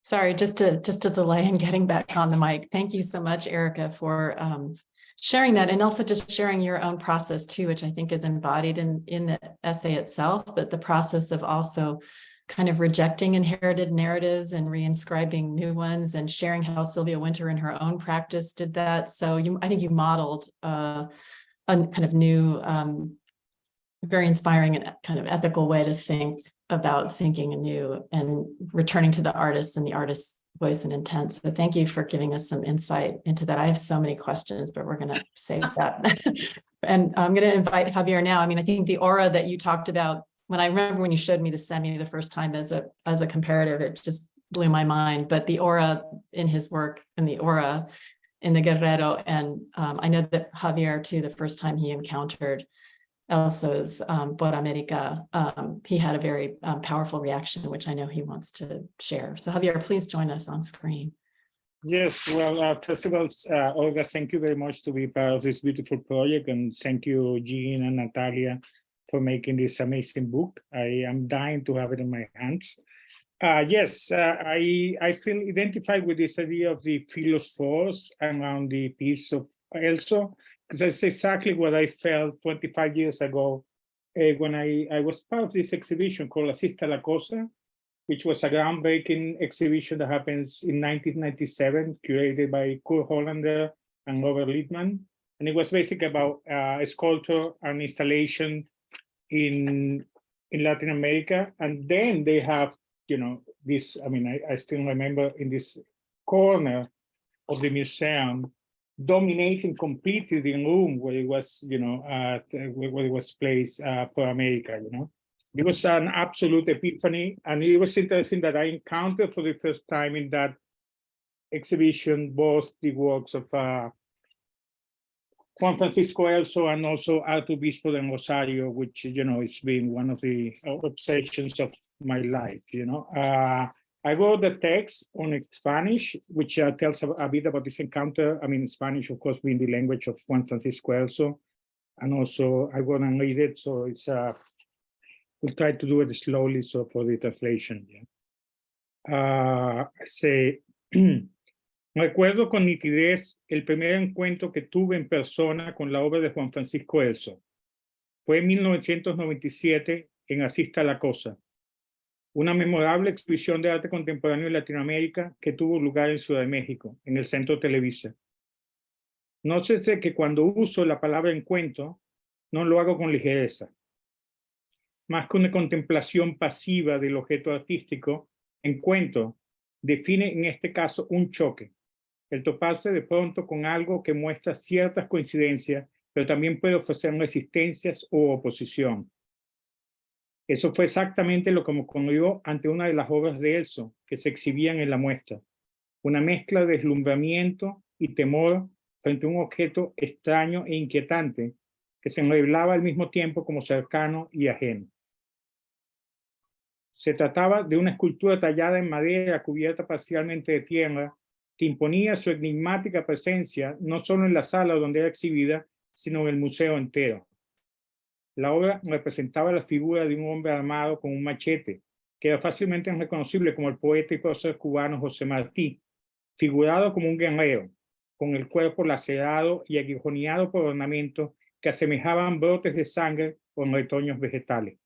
Sorry, just a delay in getting back on the mic. Thank you so much, Erica, for sharing that, and also just sharing your own process too, which I think is embodied in the essay itself, but the process of also kind of rejecting inherited narratives and reinscribing new ones, and sharing how Sylvia Wynter in her own practice did that. So I think you modeled a kind of new, very inspiring and kind of ethical way to think about thinking anew and returning to the artist and the artist's voice and intent. So thank you for giving us some insight into that. I have so many questions, but we're going to save that. And I'm going to invite Javier now. I mean, I think the aura that you talked about, when I remember when you showed me the semi the first time as a comparative, it just blew my mind. But the aura in his work and the aura in the Guerrero, and I know that Javier too, the first time he encountered Elso's Por América, he had a very powerful reaction, which I know he wants to share. So Javier, please join us on screen. Yes, well, first of all, Olga, thank you very much to be part of this beautiful project, and thank you, Gean and Natalia, for making this amazing book. I am dying to have it in my hands. Yes, I feel identified with this idea of the philosophers around the piece of Elso, because that's exactly what I felt 25 years ago when I was part of this exhibition called Asista la Cosa, which was a groundbreaking exhibition that happens in 1997, curated by Kurt Hollander and Robert Littman. And it was basically about a sculpture and installation in Latin America. And then they have, you know, this, I mean, I still remember in this corner of the museum, dominating completely the room where it was, you know, where it was placed for America, you know. It was an absolute epiphany, and it was interesting that I encountered for the first time in that exhibition both the works of Juan Francisco Elso and also Arzobispo de Rosario, which, you know, has been one of the obsessions of my life, you know. I wrote the text on Spanish, which tells a bit about this encounter. I mean, Spanish, of course, being the language of Juan Francisco Elso. And also, I want to read it, so it's, we'll try to do it slowly, so for the translation. Yeah. Recuerdo con nitidez el primer encuentro que tuve en persona con la obra de Juan Francisco Elso. Fue en 1997 en Así está la cosa, una memorable exposición de arte contemporáneo en Latinoamérica que tuvo lugar en Ciudad de México, en el Centro Televisa. Nótese que cuando uso la palabra encuentro, no lo hago con ligereza. Más que una contemplación pasiva del objeto artístico, encuentro define en este caso un choque, el toparse de pronto con algo que muestra ciertas coincidencias, pero también puede ofrecer resistencias o oposición. Eso fue exactamente lo que me ocurrió ante una de las obras de Elso que se exhibían en la muestra, una mezcla de deslumbramiento y temor frente a un objeto extraño e inquietante que se revelaba al mismo tiempo como cercano y ajeno. Se trataba de una escultura tallada en madera cubierta parcialmente de tierra que imponía su enigmática presencia no solo en la sala donde era exhibida, sino en el museo entero. La obra representaba la figura de un hombre armado con un machete, que era fácilmente reconocible como el poeta y prócer cubano José Martí, figurado como un guerrero, con el cuerpo lacerado y aguijoneado por ornamentos que asemejaban brotes de sangre o retoños vegetales.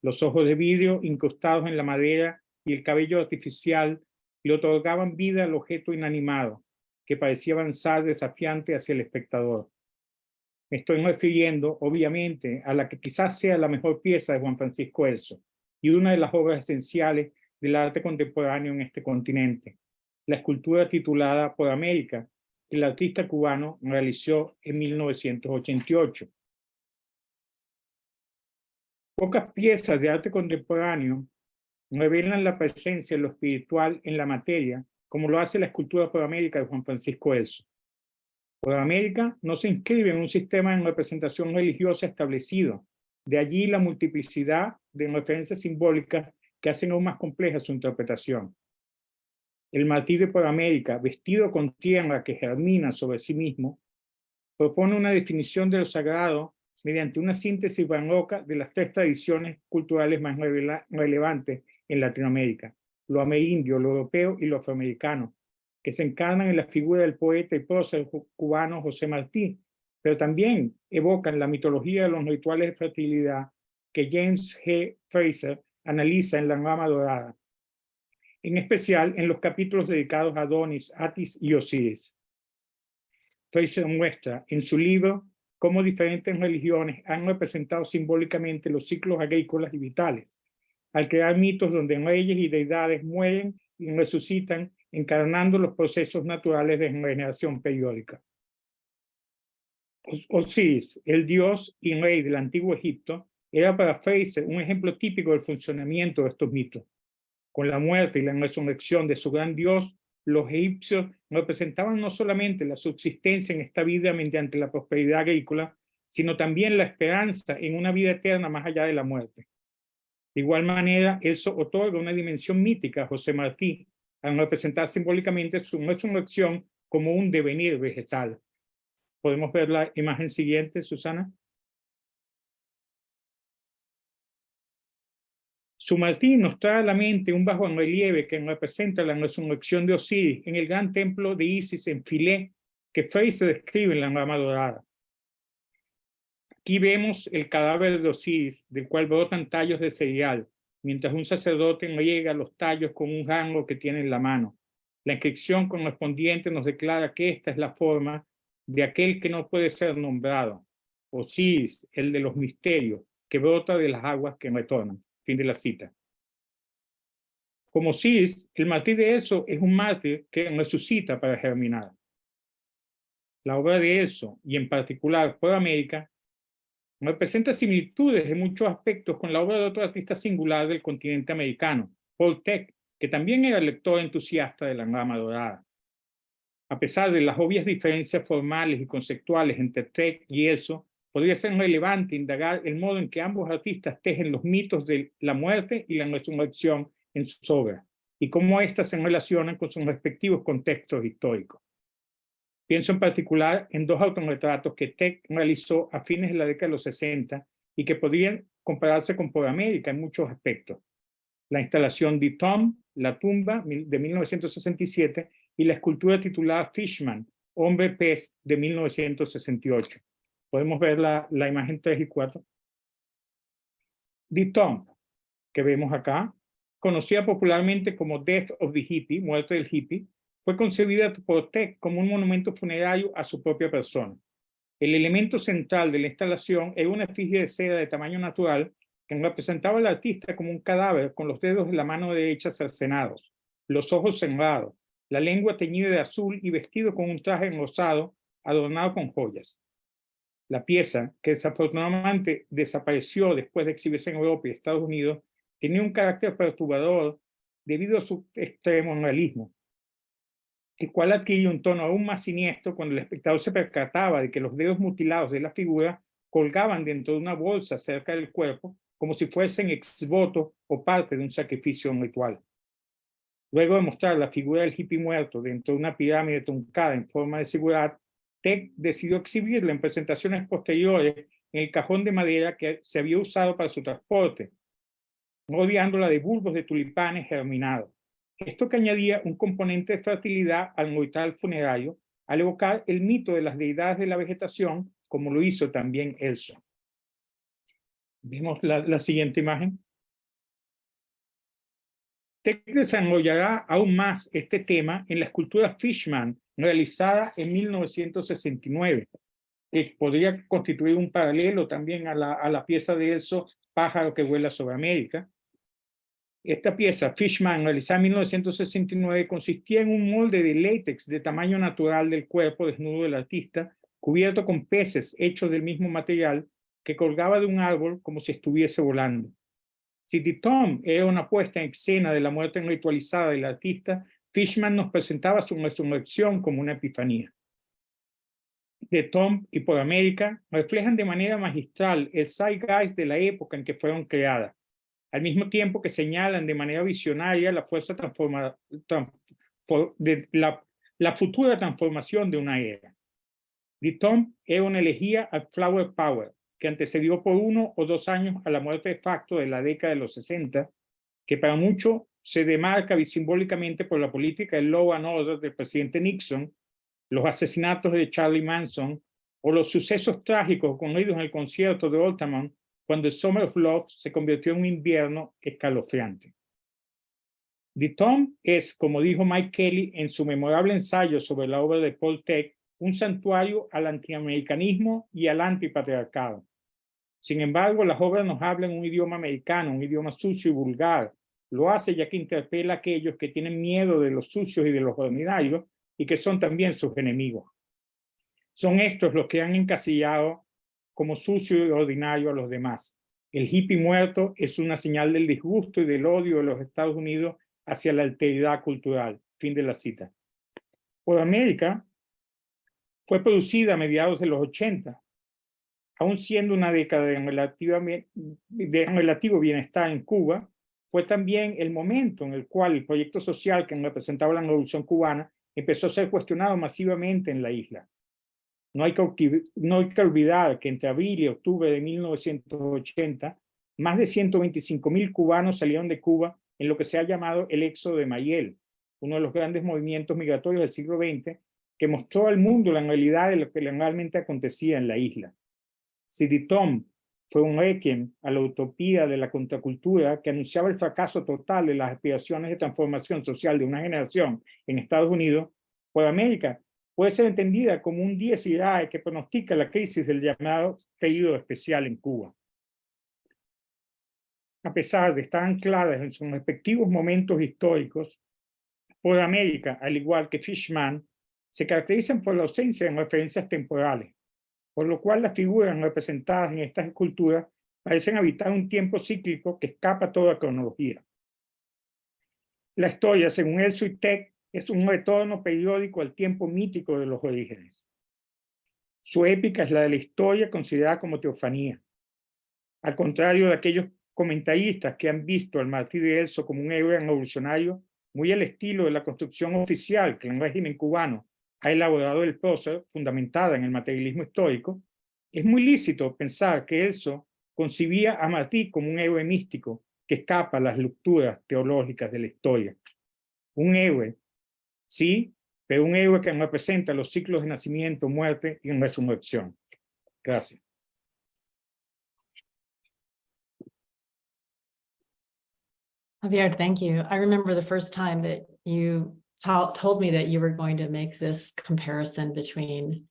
Los ojos de vidrio incrustados en la madera y el cabello artificial le otorgaban vida al objeto inanimado, que parecía avanzar desafiante hacia el espectador. Me estoy refiriendo, obviamente, a la que quizás sea la mejor pieza de Juan Francisco Elso y una de las obras esenciales del arte contemporáneo en este continente, la escultura titulada Por América, que el artista cubano realizó en 1988. Pocas piezas de arte contemporáneo revelan la presencia de lo espiritual en la materia, como lo hace la escultura Por América de Juan Francisco Elso. Por América no se inscribe en un sistema de representación religiosa establecido, de allí la multiplicidad de referencias simbólicas que hacen aún más compleja su interpretación. El martirio Por América, vestido con tierra que germina sobre sí mismo, propone una definición de lo sagrado mediante una síntesis barroca de las tres tradiciones culturales más relevantes en Latinoamérica, lo amerindio, lo europeo y lo afroamericano, que se encarnan en la figura del poeta y prócer cubano José Martí, pero también evocan la mitología de los rituales de fertilidad que James G. Fraser analiza en La Rama Dorada, en especial en los capítulos dedicados a Adonis, Atis y Osiris. Fraser muestra en su libro cómo diferentes religiones han representado simbólicamente los ciclos agrícolas y vitales, al crear mitos donde reyes y deidades mueren y resucitan encarnando los procesos naturales de regeneración periódica. Osiris, el dios y rey del antiguo Egipto, era para Fraser un ejemplo típico del funcionamiento de estos mitos. Con la muerte y la resurrección de su gran dios, los egipcios representaban no solamente la subsistencia en esta vida mediante la prosperidad agrícola, sino también la esperanza en una vida eterna más allá de la muerte. De igual manera, eso otorga una dimensión mítica a José Martí, al representar simbólicamente su resurrección como un devenir vegetal. ¿Podemos ver la imagen siguiente, Susana? Su Martí nos trae a la mente un bajo relieve que representa la resurrección de Osiris en el gran templo de Isis en Filé, que Fraser describe en La Rama Dorada. Aquí vemos el cadáver de Osiris, del cual brotan tallos de cereal, mientras un sacerdote riega los tallos con un rango que tiene en la mano. La inscripción correspondiente nos declara que esta es la forma de aquel que no puede ser nombrado, Osiris, el de los misterios, que brota de las aguas que retornan. Fin de la cita. Como Osiris, el mártir de Elso es un mártir que resucita para germinar. La obra de Elso, y en particular Por América, representa similitudes en muchos aspectos con la obra de otro artista singular del continente americano, Paul Thek, que también era lector entusiasta de La Rama Dorada. A pesar de las obvias diferencias formales y conceptuales entre Thek y Elso, podría ser relevante indagar el modo en que ambos artistas tejen los mitos de la muerte y la resurrección en sus obras, y cómo éstas se relacionan con sus respectivos contextos históricos. Pienso en particular en dos autorretratos que Thek realizó a fines de la década de los 60 y que podrían compararse con Por América en muchos aspectos. La instalación de Tom, La tumba, de 1967, y la escultura titulada Fishman, Hombre Pez, de 1968. Podemos ver la imagen 3 y 4. The Tomb, que vemos acá, conocida popularmente como Death of the Hippie, muerte del hippie, fue concebida por Teck como un monumento funerario a su propia persona. El elemento central de la instalación era una efigie de cera de tamaño natural que representaba al artista como un cadáver con los dedos de la mano derecha cercenados, los ojos cerrados, la lengua teñida de azul y vestido con un traje rosado adornado con joyas. La pieza, que desafortunadamente desapareció después de exhibirse en Europa y Estados Unidos, tenía un carácter perturbador debido a su extremo realismo, el cual adquirió un tono aún más siniestro cuando el espectador se percataba de que los dedos mutilados de la figura colgaban dentro de una bolsa cerca del cuerpo, como si fuesen ex voto o parte de un sacrificio ritual. Luego de mostrar la figura del hippie muerto dentro de una pirámide truncada en forma de zigurat, Teck decidió exhibirla en presentaciones posteriores en el cajón de madera que se había usado para su transporte, rodeándola de bulbos de tulipanes germinados. Esto que añadía un componente de fertilidad al ritual funerario, al evocar el mito de las deidades de la vegetación, como lo hizo también Elso. Vemos la siguiente imagen. Teck desarrollará aún más este tema en la escultura Fishman, realizada en 1969, que podría constituir un paralelo también a la pieza de Elso, Pájaro que vuela sobre América. Esta pieza, Fishman, realizada en 1969, consistía en un molde de látex de tamaño natural del cuerpo desnudo del artista, cubierto con peces hechos del mismo material, que colgaba de un árbol como si estuviese volando. Si The Tomb era una puesta en escena de la muerte ritualizada del artista, Fishman nos presentaba su resurrección como una epifanía. The Tomb y Por América reflejan de manera magistral el zeitgeist de la época en que fueron creadas, al mismo tiempo que señalan de manera visionaria la fuerza la futura transformación de una era. The Tomb era una elegía al Flower Power, que antecedió por 1 o 2 años a la muerte de facto de la década de los 60, que para muchos se demarca simbólicamente por la política del law and order del presidente Nixon, los asesinatos de Charlie Manson o los sucesos trágicos ocurridos en el concierto de Altamont cuando el Summer of Love se convirtió en un invierno escalofriante. The Tomb es, como dijo Mike Kelly en su memorable ensayo sobre la obra de Paul Teck, un santuario al antiamericanismo y al antipatriarcado. Sin embargo, las obras nos hablan un idioma americano, un idioma sucio y vulgar. Lo hace ya que interpela a aquellos que tienen miedo de los sucios y de los ordinarios y que son también sus enemigos. Son estos los que han encasillado como sucio y ordinario a los demás. El hippie muerto es una señal del disgusto y del odio de los Estados Unidos hacia la alteridad cultural. Fin de la cita. Por América fue producida a mediados de los 80, aún siendo una década de relativo bienestar en Cuba, fue también el momento en el cual el proyecto social que representaba la Revolución Cubana empezó a ser cuestionado masivamente en la isla. No hay que olvidar que entre abril y octubre de 1980, más de 125,000 cubanos salieron de Cuba en lo que se ha llamado el éxodo de Mayel, uno de los grandes movimientos migratorios del siglo XX, que mostró al mundo la realidad de lo que realmente acontecía en la isla. Si The Tomb fue un requiem a la utopía de la contracultura que anunciaba el fracaso total de las aspiraciones de transformación social de una generación en Estados Unidos, Por América puede ser entendida como un dies irae que pronostica la crisis del llamado periodo especial en Cuba. A pesar de estar ancladas en sus respectivos momentos históricos, Por América, al igual que Fishman, se caracterizan por la ausencia de referencias temporales, por lo cual las figuras representadas en estas esculturas parecen habitar un tiempo cíclico que escapa a toda cronología. La historia, según Elso y Teck, es un retorno periódico al tiempo mítico de los orígenes. Su épica es la de la historia considerada como teofanía. Al contrario de aquellos comentaristas que han visto al mártir de Elso como un héroe revolucionario, muy al estilo de la construcción oficial que el régimen cubano ha elaborado el prócer, fundamentada en el materialismo histórico, es muy lícito pensar que Elso concibía a Martí como un héroe místico, que escapa a las lecturas teológicas de la historia. Un héroe, sí, pero un héroe que representa los ciclos de nacimiento, muerte y resurrección. Gracias. Javier, thank you. I remember the first time that you told me that you were going to make this comparison between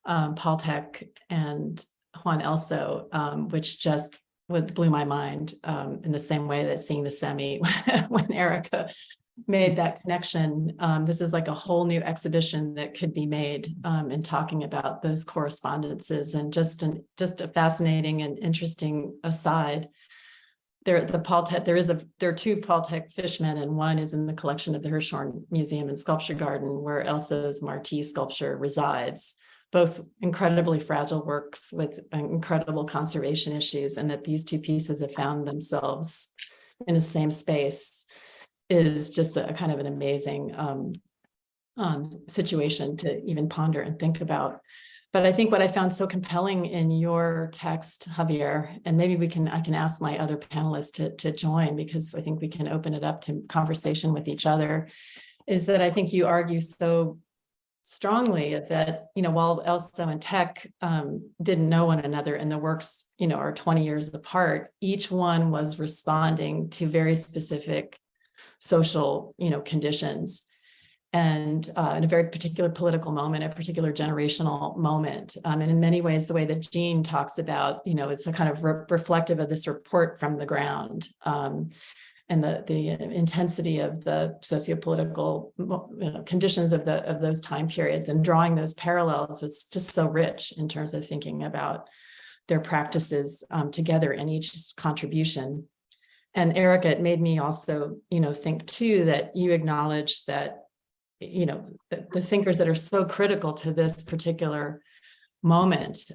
Paul Thek and Juan Elso, which just blew my mind in the same way that seeing the semi when Erica made that connection. This is like a whole new exhibition that could be made in talking about those correspondences, and just a fascinating and interesting aside. There are two Paul Thek fishmen, and one is in the collection of the Hirshhorn Museum and Sculpture Garden, where Elso's Marti sculpture resides. Both incredibly fragile works with incredible conservation issues, and that these two pieces have found themselves in the same space is just a kind of an amazing situation to even ponder and think about. But I think what I found so compelling in your text, Javier, and maybe I can ask my other panelists to join, because I think we can open it up to conversation with each other, is that I think you argue so strongly that, while Elso and Thek didn't know one another, and the works, are 20 years apart, each one was responding to very specific social, conditions, and in a very particular political moment, a particular generational moment. And in many ways, the way that Gean talks about, it's a kind of reflective of this report from the ground, and the intensity of the sociopolitical conditions of those time periods, and drawing those parallels was just so rich in terms of thinking about their practices together and each contribution. And Erica, it made me also, think too, that you acknowledge that, the thinkers that are so critical to this particular moment,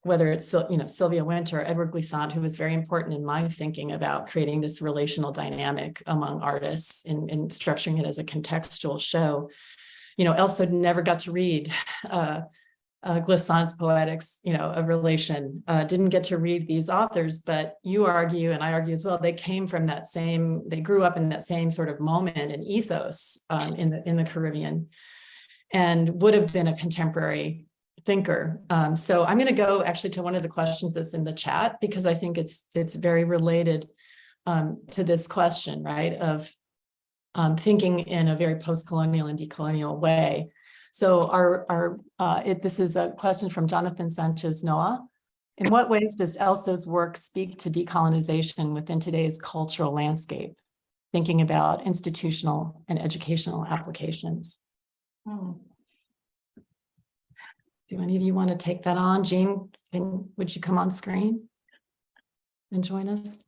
whether it's, Sylvia Wynter or Edward Glissant, who was very important in my thinking about creating this relational dynamic among artists and structuring it as a contextual show. Elso never got to read Glissant's Poetics, of Relation, didn't get to read these authors, but you argue, and I argue as well, they grew up in that same sort of moment and ethos in the Caribbean, and would have been a contemporary thinker. So I'm going to go actually to one of the questions that's in the chat, because I think it's very related to this question, right, of thinking in a very post-colonial and decolonial way. So this is a question from Jonathan Sanchez Noah. In what ways does Elso's work speak to decolonization within today's cultural landscape, thinking about institutional and educational applications? Do any of you want to take that on? Gean, would you come on screen and join us?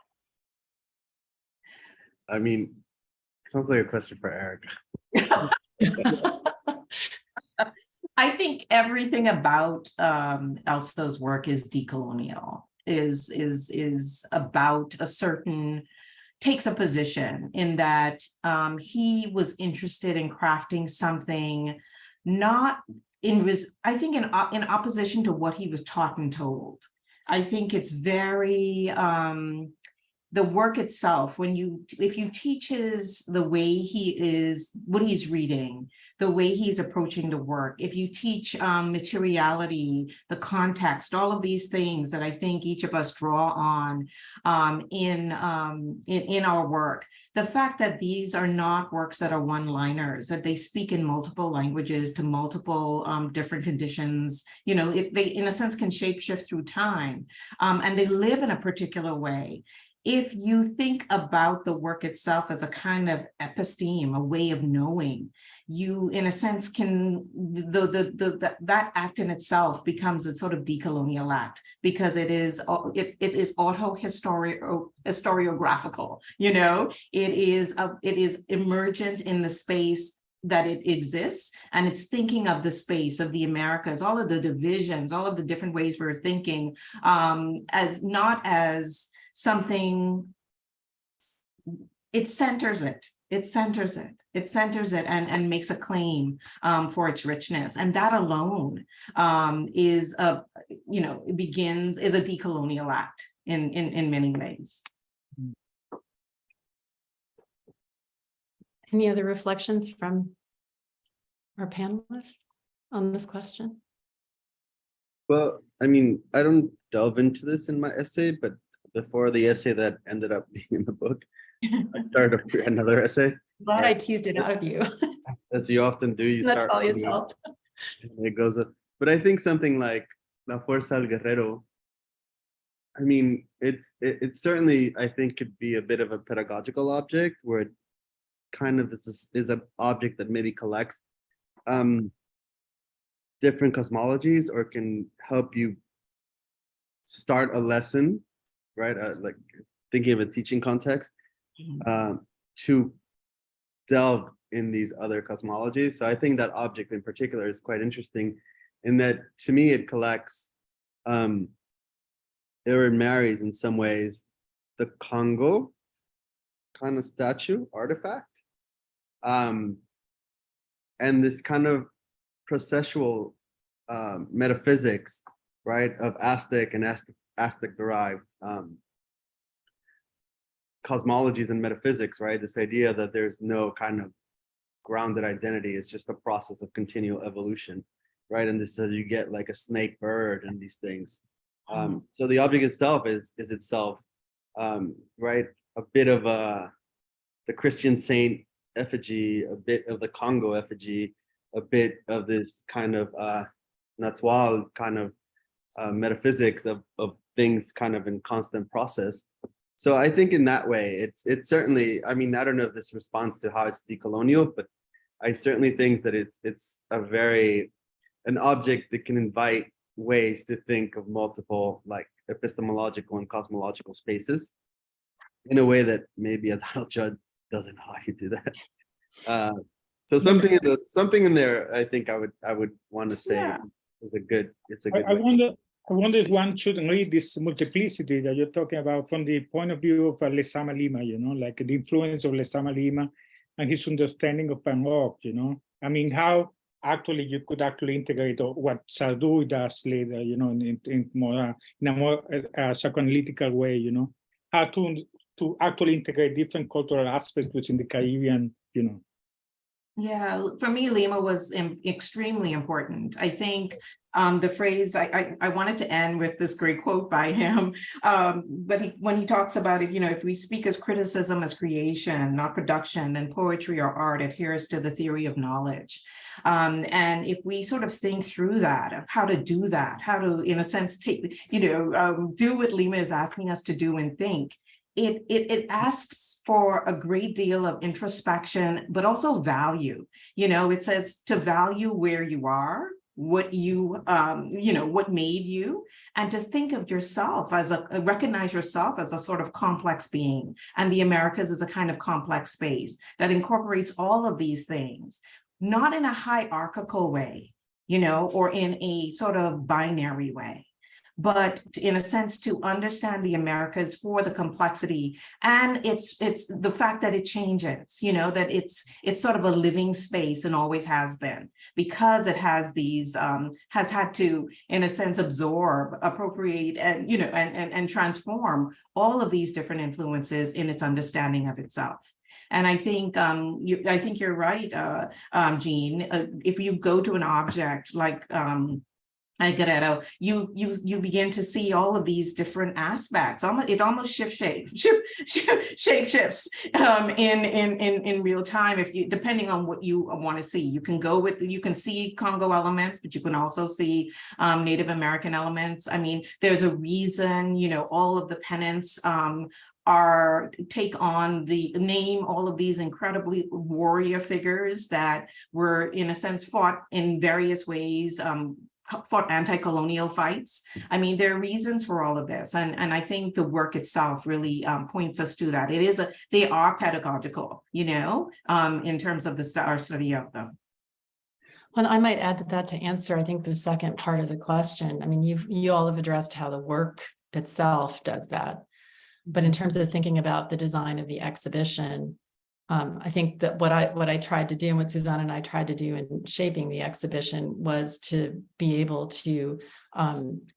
I mean, sounds like a question for Erica. I think everything about Elso's work is decolonial, is about takes a position in that he was interested in crafting something not I think in opposition to what he was taught and told. I think it's very, the work itself, if you teach the way he is, what he's reading, the way he's approaching the work, if you teach materiality, the context, all of these things that I think each of us draw on in our work, the fact that these are not works that are one-liners, that they speak in multiple languages to multiple different conditions, they in a sense can shapeshift through time, and they live in a particular way. If you think about the work itself as a kind of episteme, a way of knowing, you, in a sense, can that act in itself becomes a sort of decolonial act, because it is historiographical. It is emergent in the space that it exists, and it's thinking of the space of the Americas, all of the divisions, all of the different ways we're thinking, as not as something. It centers it and makes a claim for its richness, and that alone is a decolonial act in many ways. Any other reflections from our panelists on this question? Well, I mean, I don't delve into this in my essay, but before the essay that ended up being in the book, I started another essay. Glad I teased it out of you. As you often do, you That's start all reading yourself. and it goes up. But I think something like La Fuerza del Guerrero, I mean, it certainly, I think, could be a bit of a pedagogical object where it kind of is an object that maybe collects different cosmologies or can help you start a lesson, right? Like thinking of a teaching context to delve in these other cosmologies. So I think that object in particular is quite interesting in that, to me, it collects, it marries in some ways the Congo kind of statue artifact and this kind of processual metaphysics, right, of Aztec and Aztec derived cosmologies and metaphysics, right? This idea that there's no kind of grounded identity, it's just a process of continual evolution, right? And this, you get like a snake bird and these things. So the object itself is itself, right, a bit of the Christian saint effigy, a bit of the Congo effigy, a bit of this kind of natural kind of metaphysics of things kind of in constant process. So I think in that way, it's certainly, I mean, I don't know if this responds to how it's decolonial, but I certainly think that it's an object that can invite ways to think of multiple like epistemological and cosmological spaces in a way that maybe a Donald Judd doesn't know how you do that. So something in there, I think I would want to say is a good. It's a good. I wonder if one should read this multiplicity that you're talking about from the point of view of Lezama Lima, you know, like the influence of Lezama Lima and his understanding of punk rock, you know. I mean, how actually you could actually integrate what Sardu does later, you know, in a more psychoanalytical way, you know, how to actually integrate different cultural aspects within the Caribbean, you know. Yeah, for me, Lima was extremely important. I think the phrase, I wanted to end with this great quote by him, but when he talks about it, you know, if we speak as criticism as creation, not production, then poetry or art adheres to the theory of knowledge. And if we sort of think through that, of how to do that, how to, in a sense, take, you know, do what Lima is asking us to do and think, it asks for a great deal of introspection, but also value. You know, it says to value where you are, what you, you know, what made you, and to think of yourself as recognize yourself as a sort of complex being. And the Americas is a kind of complex space that incorporates all of these things, not in a hierarchical way, you know, or in a sort of binary way, but in a sense to understand the Americas for the complexity and it's the fact that it changes, you know, that it's sort of a living space and always has been, because it has these has had to, in a sense, absorb, appropriate, and you know, and transform all of these different influences in its understanding of itself. And I think you're right, Jean. If you go to an object like Guerrero, you begin to see all of these different aspects. It almost shifts in real time. If you, depending on what you want to see, you can see Congo elements, but you can also see Native American elements. I mean, there's a reason, you know, all of the pennants take on the name all of these incredibly warrior figures that were, in a sense, fought in various ways, fought anti-colonial fights. I mean, there are reasons for all of this. And I think the work itself really points us to that. They are pedagogical, you know, in terms of our study of them. Well, I might add to that to answer, I think, the second part of the question. I mean, you all have addressed how the work itself does that. But in terms of thinking about the design of the exhibition, I think that what I tried to do and what Susanna and I tried to do in shaping the exhibition was to be able to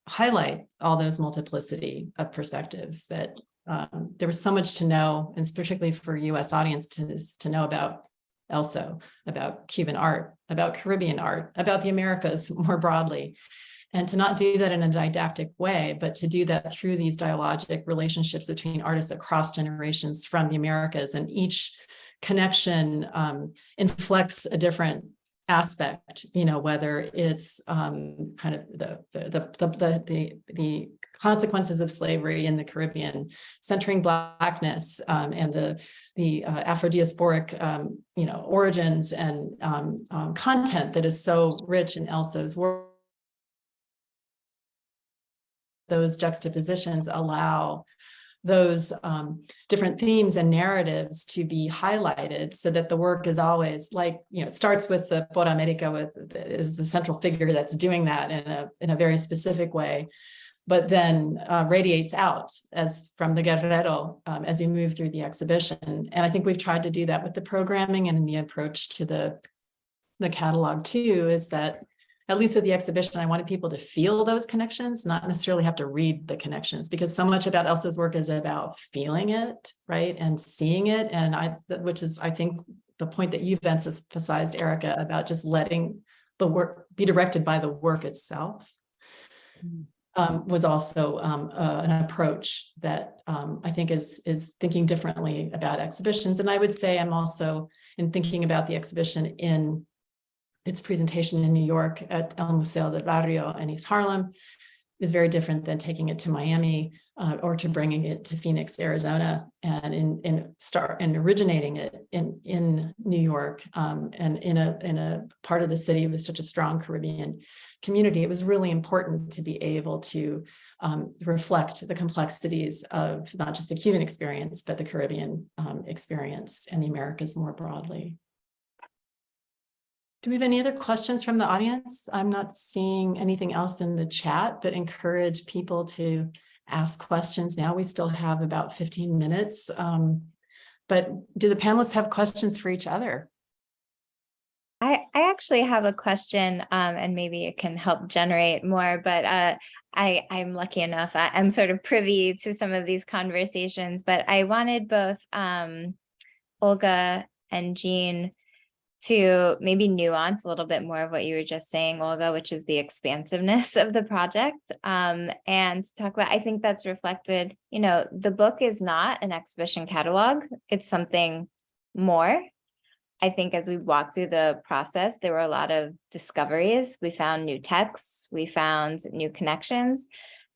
highlight all those multiplicity of perspectives that there was so much to know, and particularly for US audience to know about Elso, about Cuban art, about Caribbean art, about the Americas more broadly. And to not do that in a didactic way, but to do that through these dialogic relationships between artists across generations from the Americas, and each connection inflects a different aspect, whether it's kind of the consequences of slavery in the Caribbean, centering Blackness, and the Afro-diasporic, origins and content that is so rich in Elso's work. Those juxtapositions allow those different themes and narratives to be highlighted, so that the work is always like, it starts with the Por América, is the central figure that's doing that in a very specific way, but then radiates out as from the Guerrero as you move through the exhibition. And I think we've tried to do that with the programming and in the approach to the catalog too, is that at least with the exhibition, I wanted people to feel those connections, not necessarily have to read the connections, because so much about Elso's work is about feeling it, right? And seeing it. And which is, I think, the point that you've emphasized, Erica, about just letting the work be directed by the work itself, was also an approach that I think is thinking differently about exhibitions. And I would say I'm also, in thinking about the exhibition in its presentation in New York at El Museo del Barrio in East Harlem, is very different than taking it to Miami or to bringing it to Phoenix, Arizona, and originating it in New York, and in a part of the city with such a strong Caribbean community. It was really important to be able to reflect the complexities of not just the Cuban experience, but the Caribbean experience and the Americas more broadly. Do we have any other questions from the audience? I'm not seeing anything else in the chat, but encourage people to ask questions now. We still have about 15 minutes. But do the panelists have questions for each other? I actually have a question, and maybe it can help generate more, but I'm lucky enough, I'm sort of privy to some of these conversations, but I wanted both Olga and Gean to maybe nuance a little bit more of what you were just saying, Olga, which is the expansiveness of the project, and talk about, I think that's reflected, the book is not an exhibition catalog, it's something more. I think as we walked through the process, there were a lot of discoveries. We found new texts, we found new connections.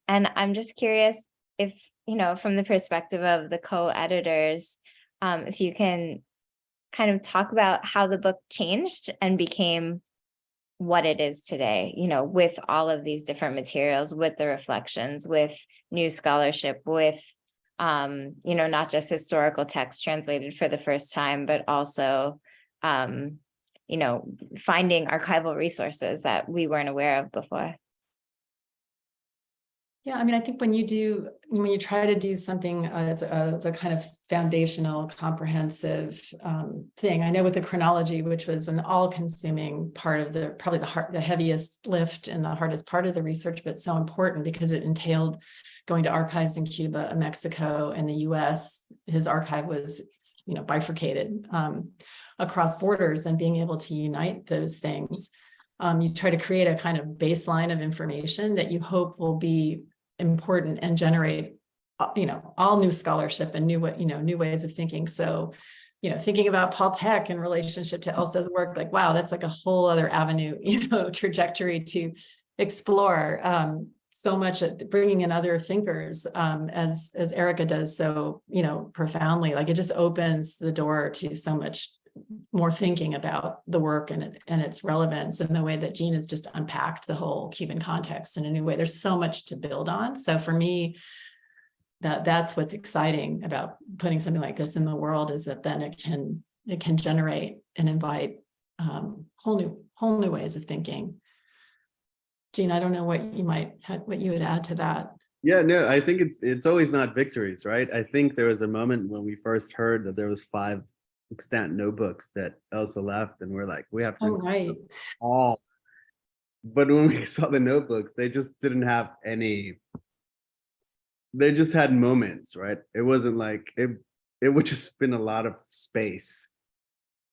And I'm just curious if, from the perspective of the co-editors, if you can kind of talk about how the book changed and became what it is today, with all of these different materials, with the reflections, with new scholarship, with, not just historical text translated for the first time, but also, finding archival resources that we weren't aware of before. Yeah, I mean, I think when you try to do something as a kind of foundational, comprehensive thing, I know with the chronology, which was an all-consuming part of probably the heaviest lift and the hardest part of the research, but so important because it entailed going to archives in Cuba, Mexico, and the US. His archive was, bifurcated across borders, and being able to unite those things. You try to create a kind of baseline of information that you hope will be important and generate, all new scholarship and new ways of thinking. So, thinking about Paul Tech in relationship to Elso's work, like, wow, that's like a whole other avenue, trajectory to explore. So much bringing in other thinkers, as Erica does so, profoundly, like it just opens the door to so much more thinking about the work and its relevance, and the way that Gean has just unpacked the whole Cuban context in a new way. There's so much to build on. So for me, that's what's exciting about putting something like this in the world, is that then it can generate and invite whole new ways of thinking. Gean, I don't know what you would add to that. Yeah, no, I think it's always not victories, right? I think there was a moment when we first heard that there was 5 extant notebooks that Elso left, and we're like, we have to right. all. But when we saw the notebooks, they just didn't have any. They just had moments, right? It wasn't like it would just been a lot of space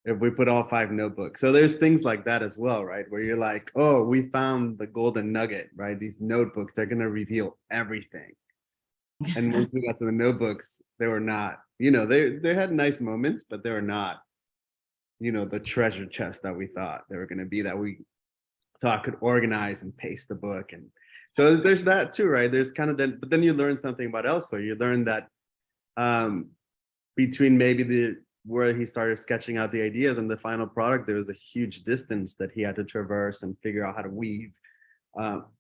if we put all 5 notebooks. So there's things like that as well, right? Where you're like, oh, we found the golden nugget, right? These notebooks, they're going to reveal everything. And once we got to the notebooks, they were not, they had nice moments, but they were not, the treasure chest that we thought they were going to be, that we thought could organize and pace the book. And so there's that too, right? There's kind of that, but then you learn something about Elso. You learn that between maybe where he started sketching out the ideas and the final product, there was a huge distance that he had to traverse and figure out how to weave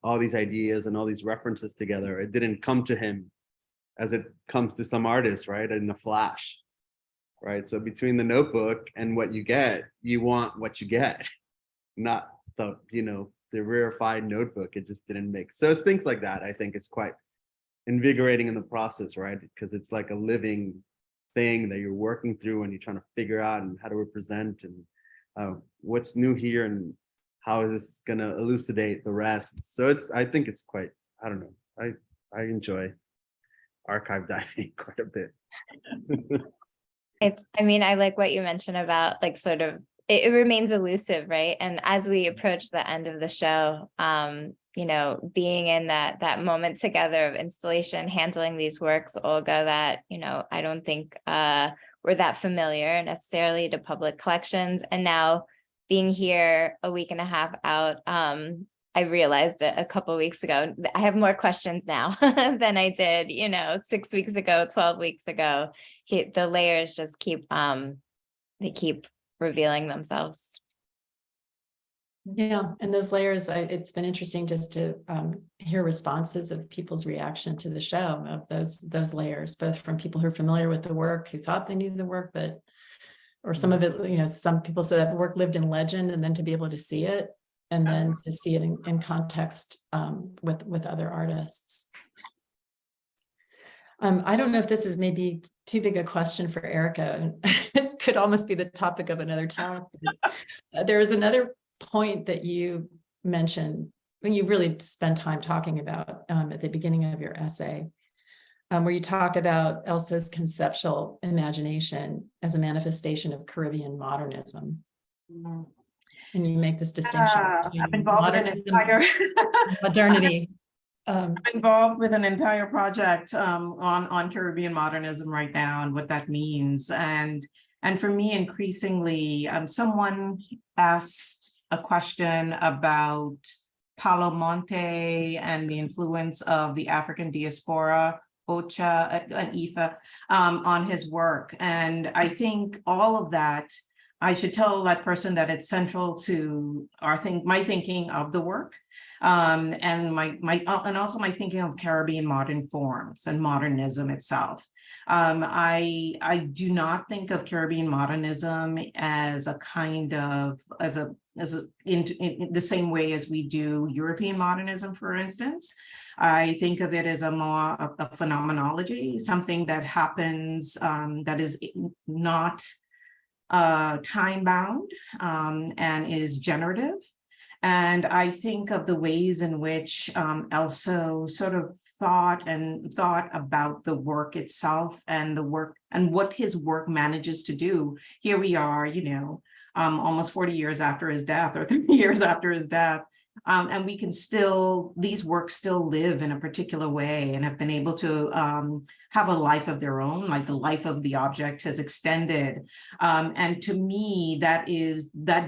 all these ideas and all these references together. It didn't come to him as it comes to some artists, right? In a flash, right? So between the notebook and what you get, you want what you get, not the, the rarefied notebook. It just didn't make. So it's things like that. I think it's quite invigorating in the process, right? Because it's like a living thing that you're working through and you're trying to figure out and how to represent and what's new here and how is this going to elucidate the rest. So I think it's quite, I don't know. I enjoy archive diving quite a bit. I like what you mentioned about like sort of it remains elusive, right? And as we approach the end of the show, being in that moment together of installation, handling these works, Olga, that, I don't think we're that familiar necessarily to public collections. And now being here a week and a half out, I realized a couple of weeks ago, I have more questions now than I did, 6 weeks ago, 12 weeks ago. The layers just keep revealing themselves. Yeah, and those layers, it's been interesting just to hear responses of people's reaction to the show, of those layers, both from people who are familiar with the work, who thought they knew the work, or some of it, some people said that work lived in legend, and then to be able to see it, and then to see it in context with other artists. I don't know if this is maybe too big a question for Erica. It could almost be the topic of another talk. There is another point that you mentioned, when you really spend time talking about at the beginning of your essay, where you talk about Elso's conceptual imagination as a manifestation of Caribbean modernism. Mm-hmm. And you make this distinction. I'm involved in an entire modernity. I'm involved with an entire project on Caribbean modernism right now and what that means. And for me, increasingly, someone asked a question about Paulo Monte and the influence of the African diaspora, Ocha and Ifa, on his work. And I think all of that, I should tell that person that it's central to my thinking of the work, and also my thinking of Caribbean modern forms and modernism itself. I do not think of Caribbean modernism as a kind of in the same way as we do European modernism, for instance. I think of it as a phenomenology, something that happens that is not time bound and is generative. And I think of the ways in which Elso sort of thought about the work itself and the work and what his work manages to do. Here we are, almost 40 years after his death, or 30 years after his death. And we can these works still live in a particular way and have been able to have a life of their own, like the life of the object has extended. And to me, that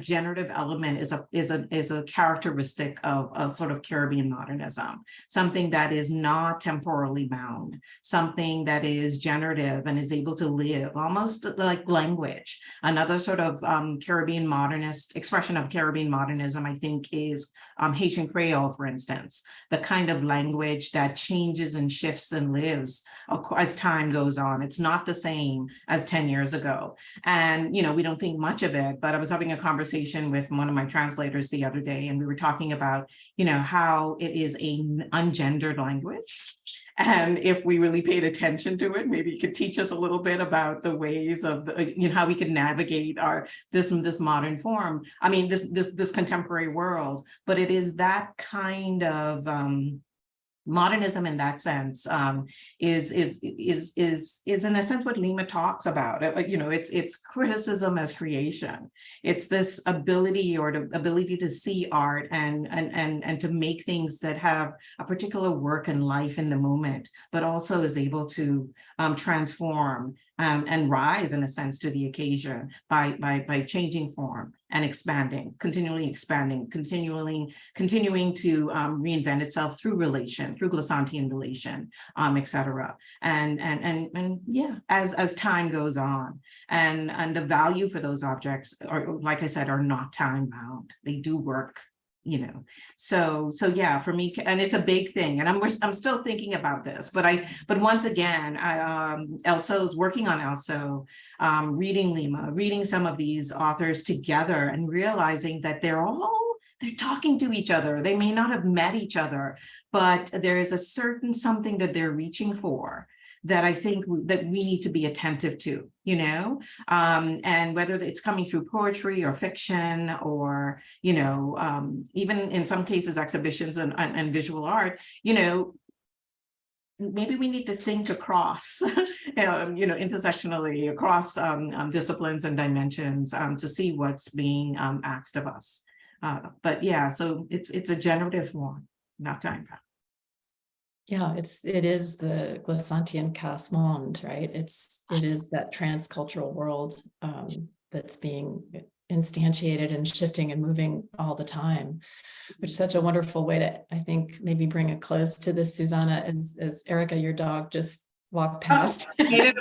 generative element is a characteristic of a sort of Caribbean modernism, something that is not temporally bound, something that is generative and is able to live, almost like language. Another sort of Caribbean modernist expression of Caribbean modernism, I think, is Haitian Creole, for instance, the kind of language that changes and shifts and lives as time goes on. It's not the same as 10 years ago. And, we don't think much of it, but I was having a conversation with one of my translators the other day, and we were talking about, how it is an ungendered language. And if we really paid attention to it, maybe you could teach us a little bit about the ways of how we could navigate this modern form. I mean, this contemporary world. But it is that kind of modernism in that sense is in a sense what Lima talks about. It's criticism as creation. It's this ability or the ability to see art and to make things that have a particular work and life in the moment, but also is able to transform and rise in a sense to the occasion by changing form and continuing to reinvent itself through relation, through Glissantian relation, et cetera. And yeah, as time goes on, and the value for those objects are, like I said, are not time bound. They do work, so yeah, for me, and it's a big thing, and I'm still thinking about this, but once again, Elso's working on Elso, reading Lima, reading some of these authors together and realizing that they're talking to each other. They may not have met each other, but there is a certain something that they're reaching for that I think that we need to be attentive to, and whether it's coming through poetry or fiction or, even in some cases, exhibitions and visual art, maybe we need to think across, intersectionally across disciplines and dimensions to see what's being asked of us. But yeah, so it's a generative form, not time bound. Yeah, it is the Glissantian cos monde, right? It is that transcultural world that's being instantiated and shifting and moving all the time, which is such a wonderful way to, I think, maybe bring a close to this, Susanna, as Erica, your dog, just walked past. Maybe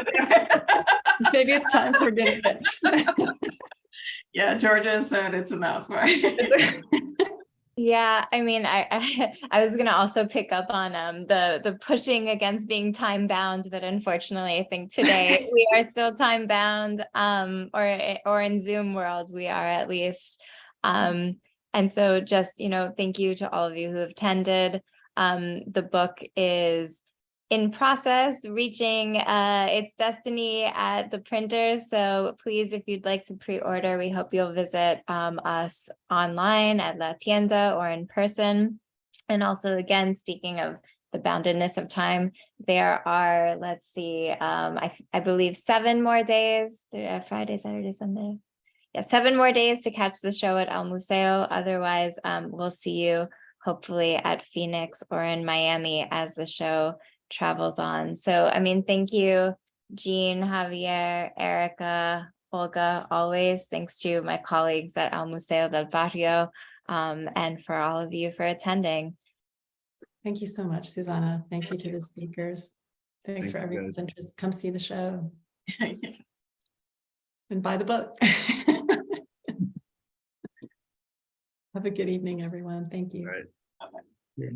it's time for dinner. Yeah, Georgia said it's enough, right? Yeah, I mean, I was gonna also pick up on the pushing against being time bound, but unfortunately, I think today we are still time bound, or in Zoom world we are at least, and so just thank you to all of you who have attended. The book is in process, reaching its destiny at the printers. So please, if you'd like to pre-order, we hope you'll visit us online at La Tienda or in person. And also, again, speaking of the boundedness of time, there are, let's see, I believe 7 more days, Friday, Saturday, Sunday. Yeah, 7 more days to catch the show at El Museo. Otherwise, we'll see you hopefully at Phoenix or in Miami as the show travels on. So, I mean, thank you, Gean, Javier, Erica, Olga, always. Thanks to my colleagues at El Museo del Barrio, and for all of you for attending. Thank you so much, Susanna. Thank you to the speakers. Thanks for everyone's interest. Come see the show and buy the book. Have a good evening, everyone. Thank you. All right. Yeah.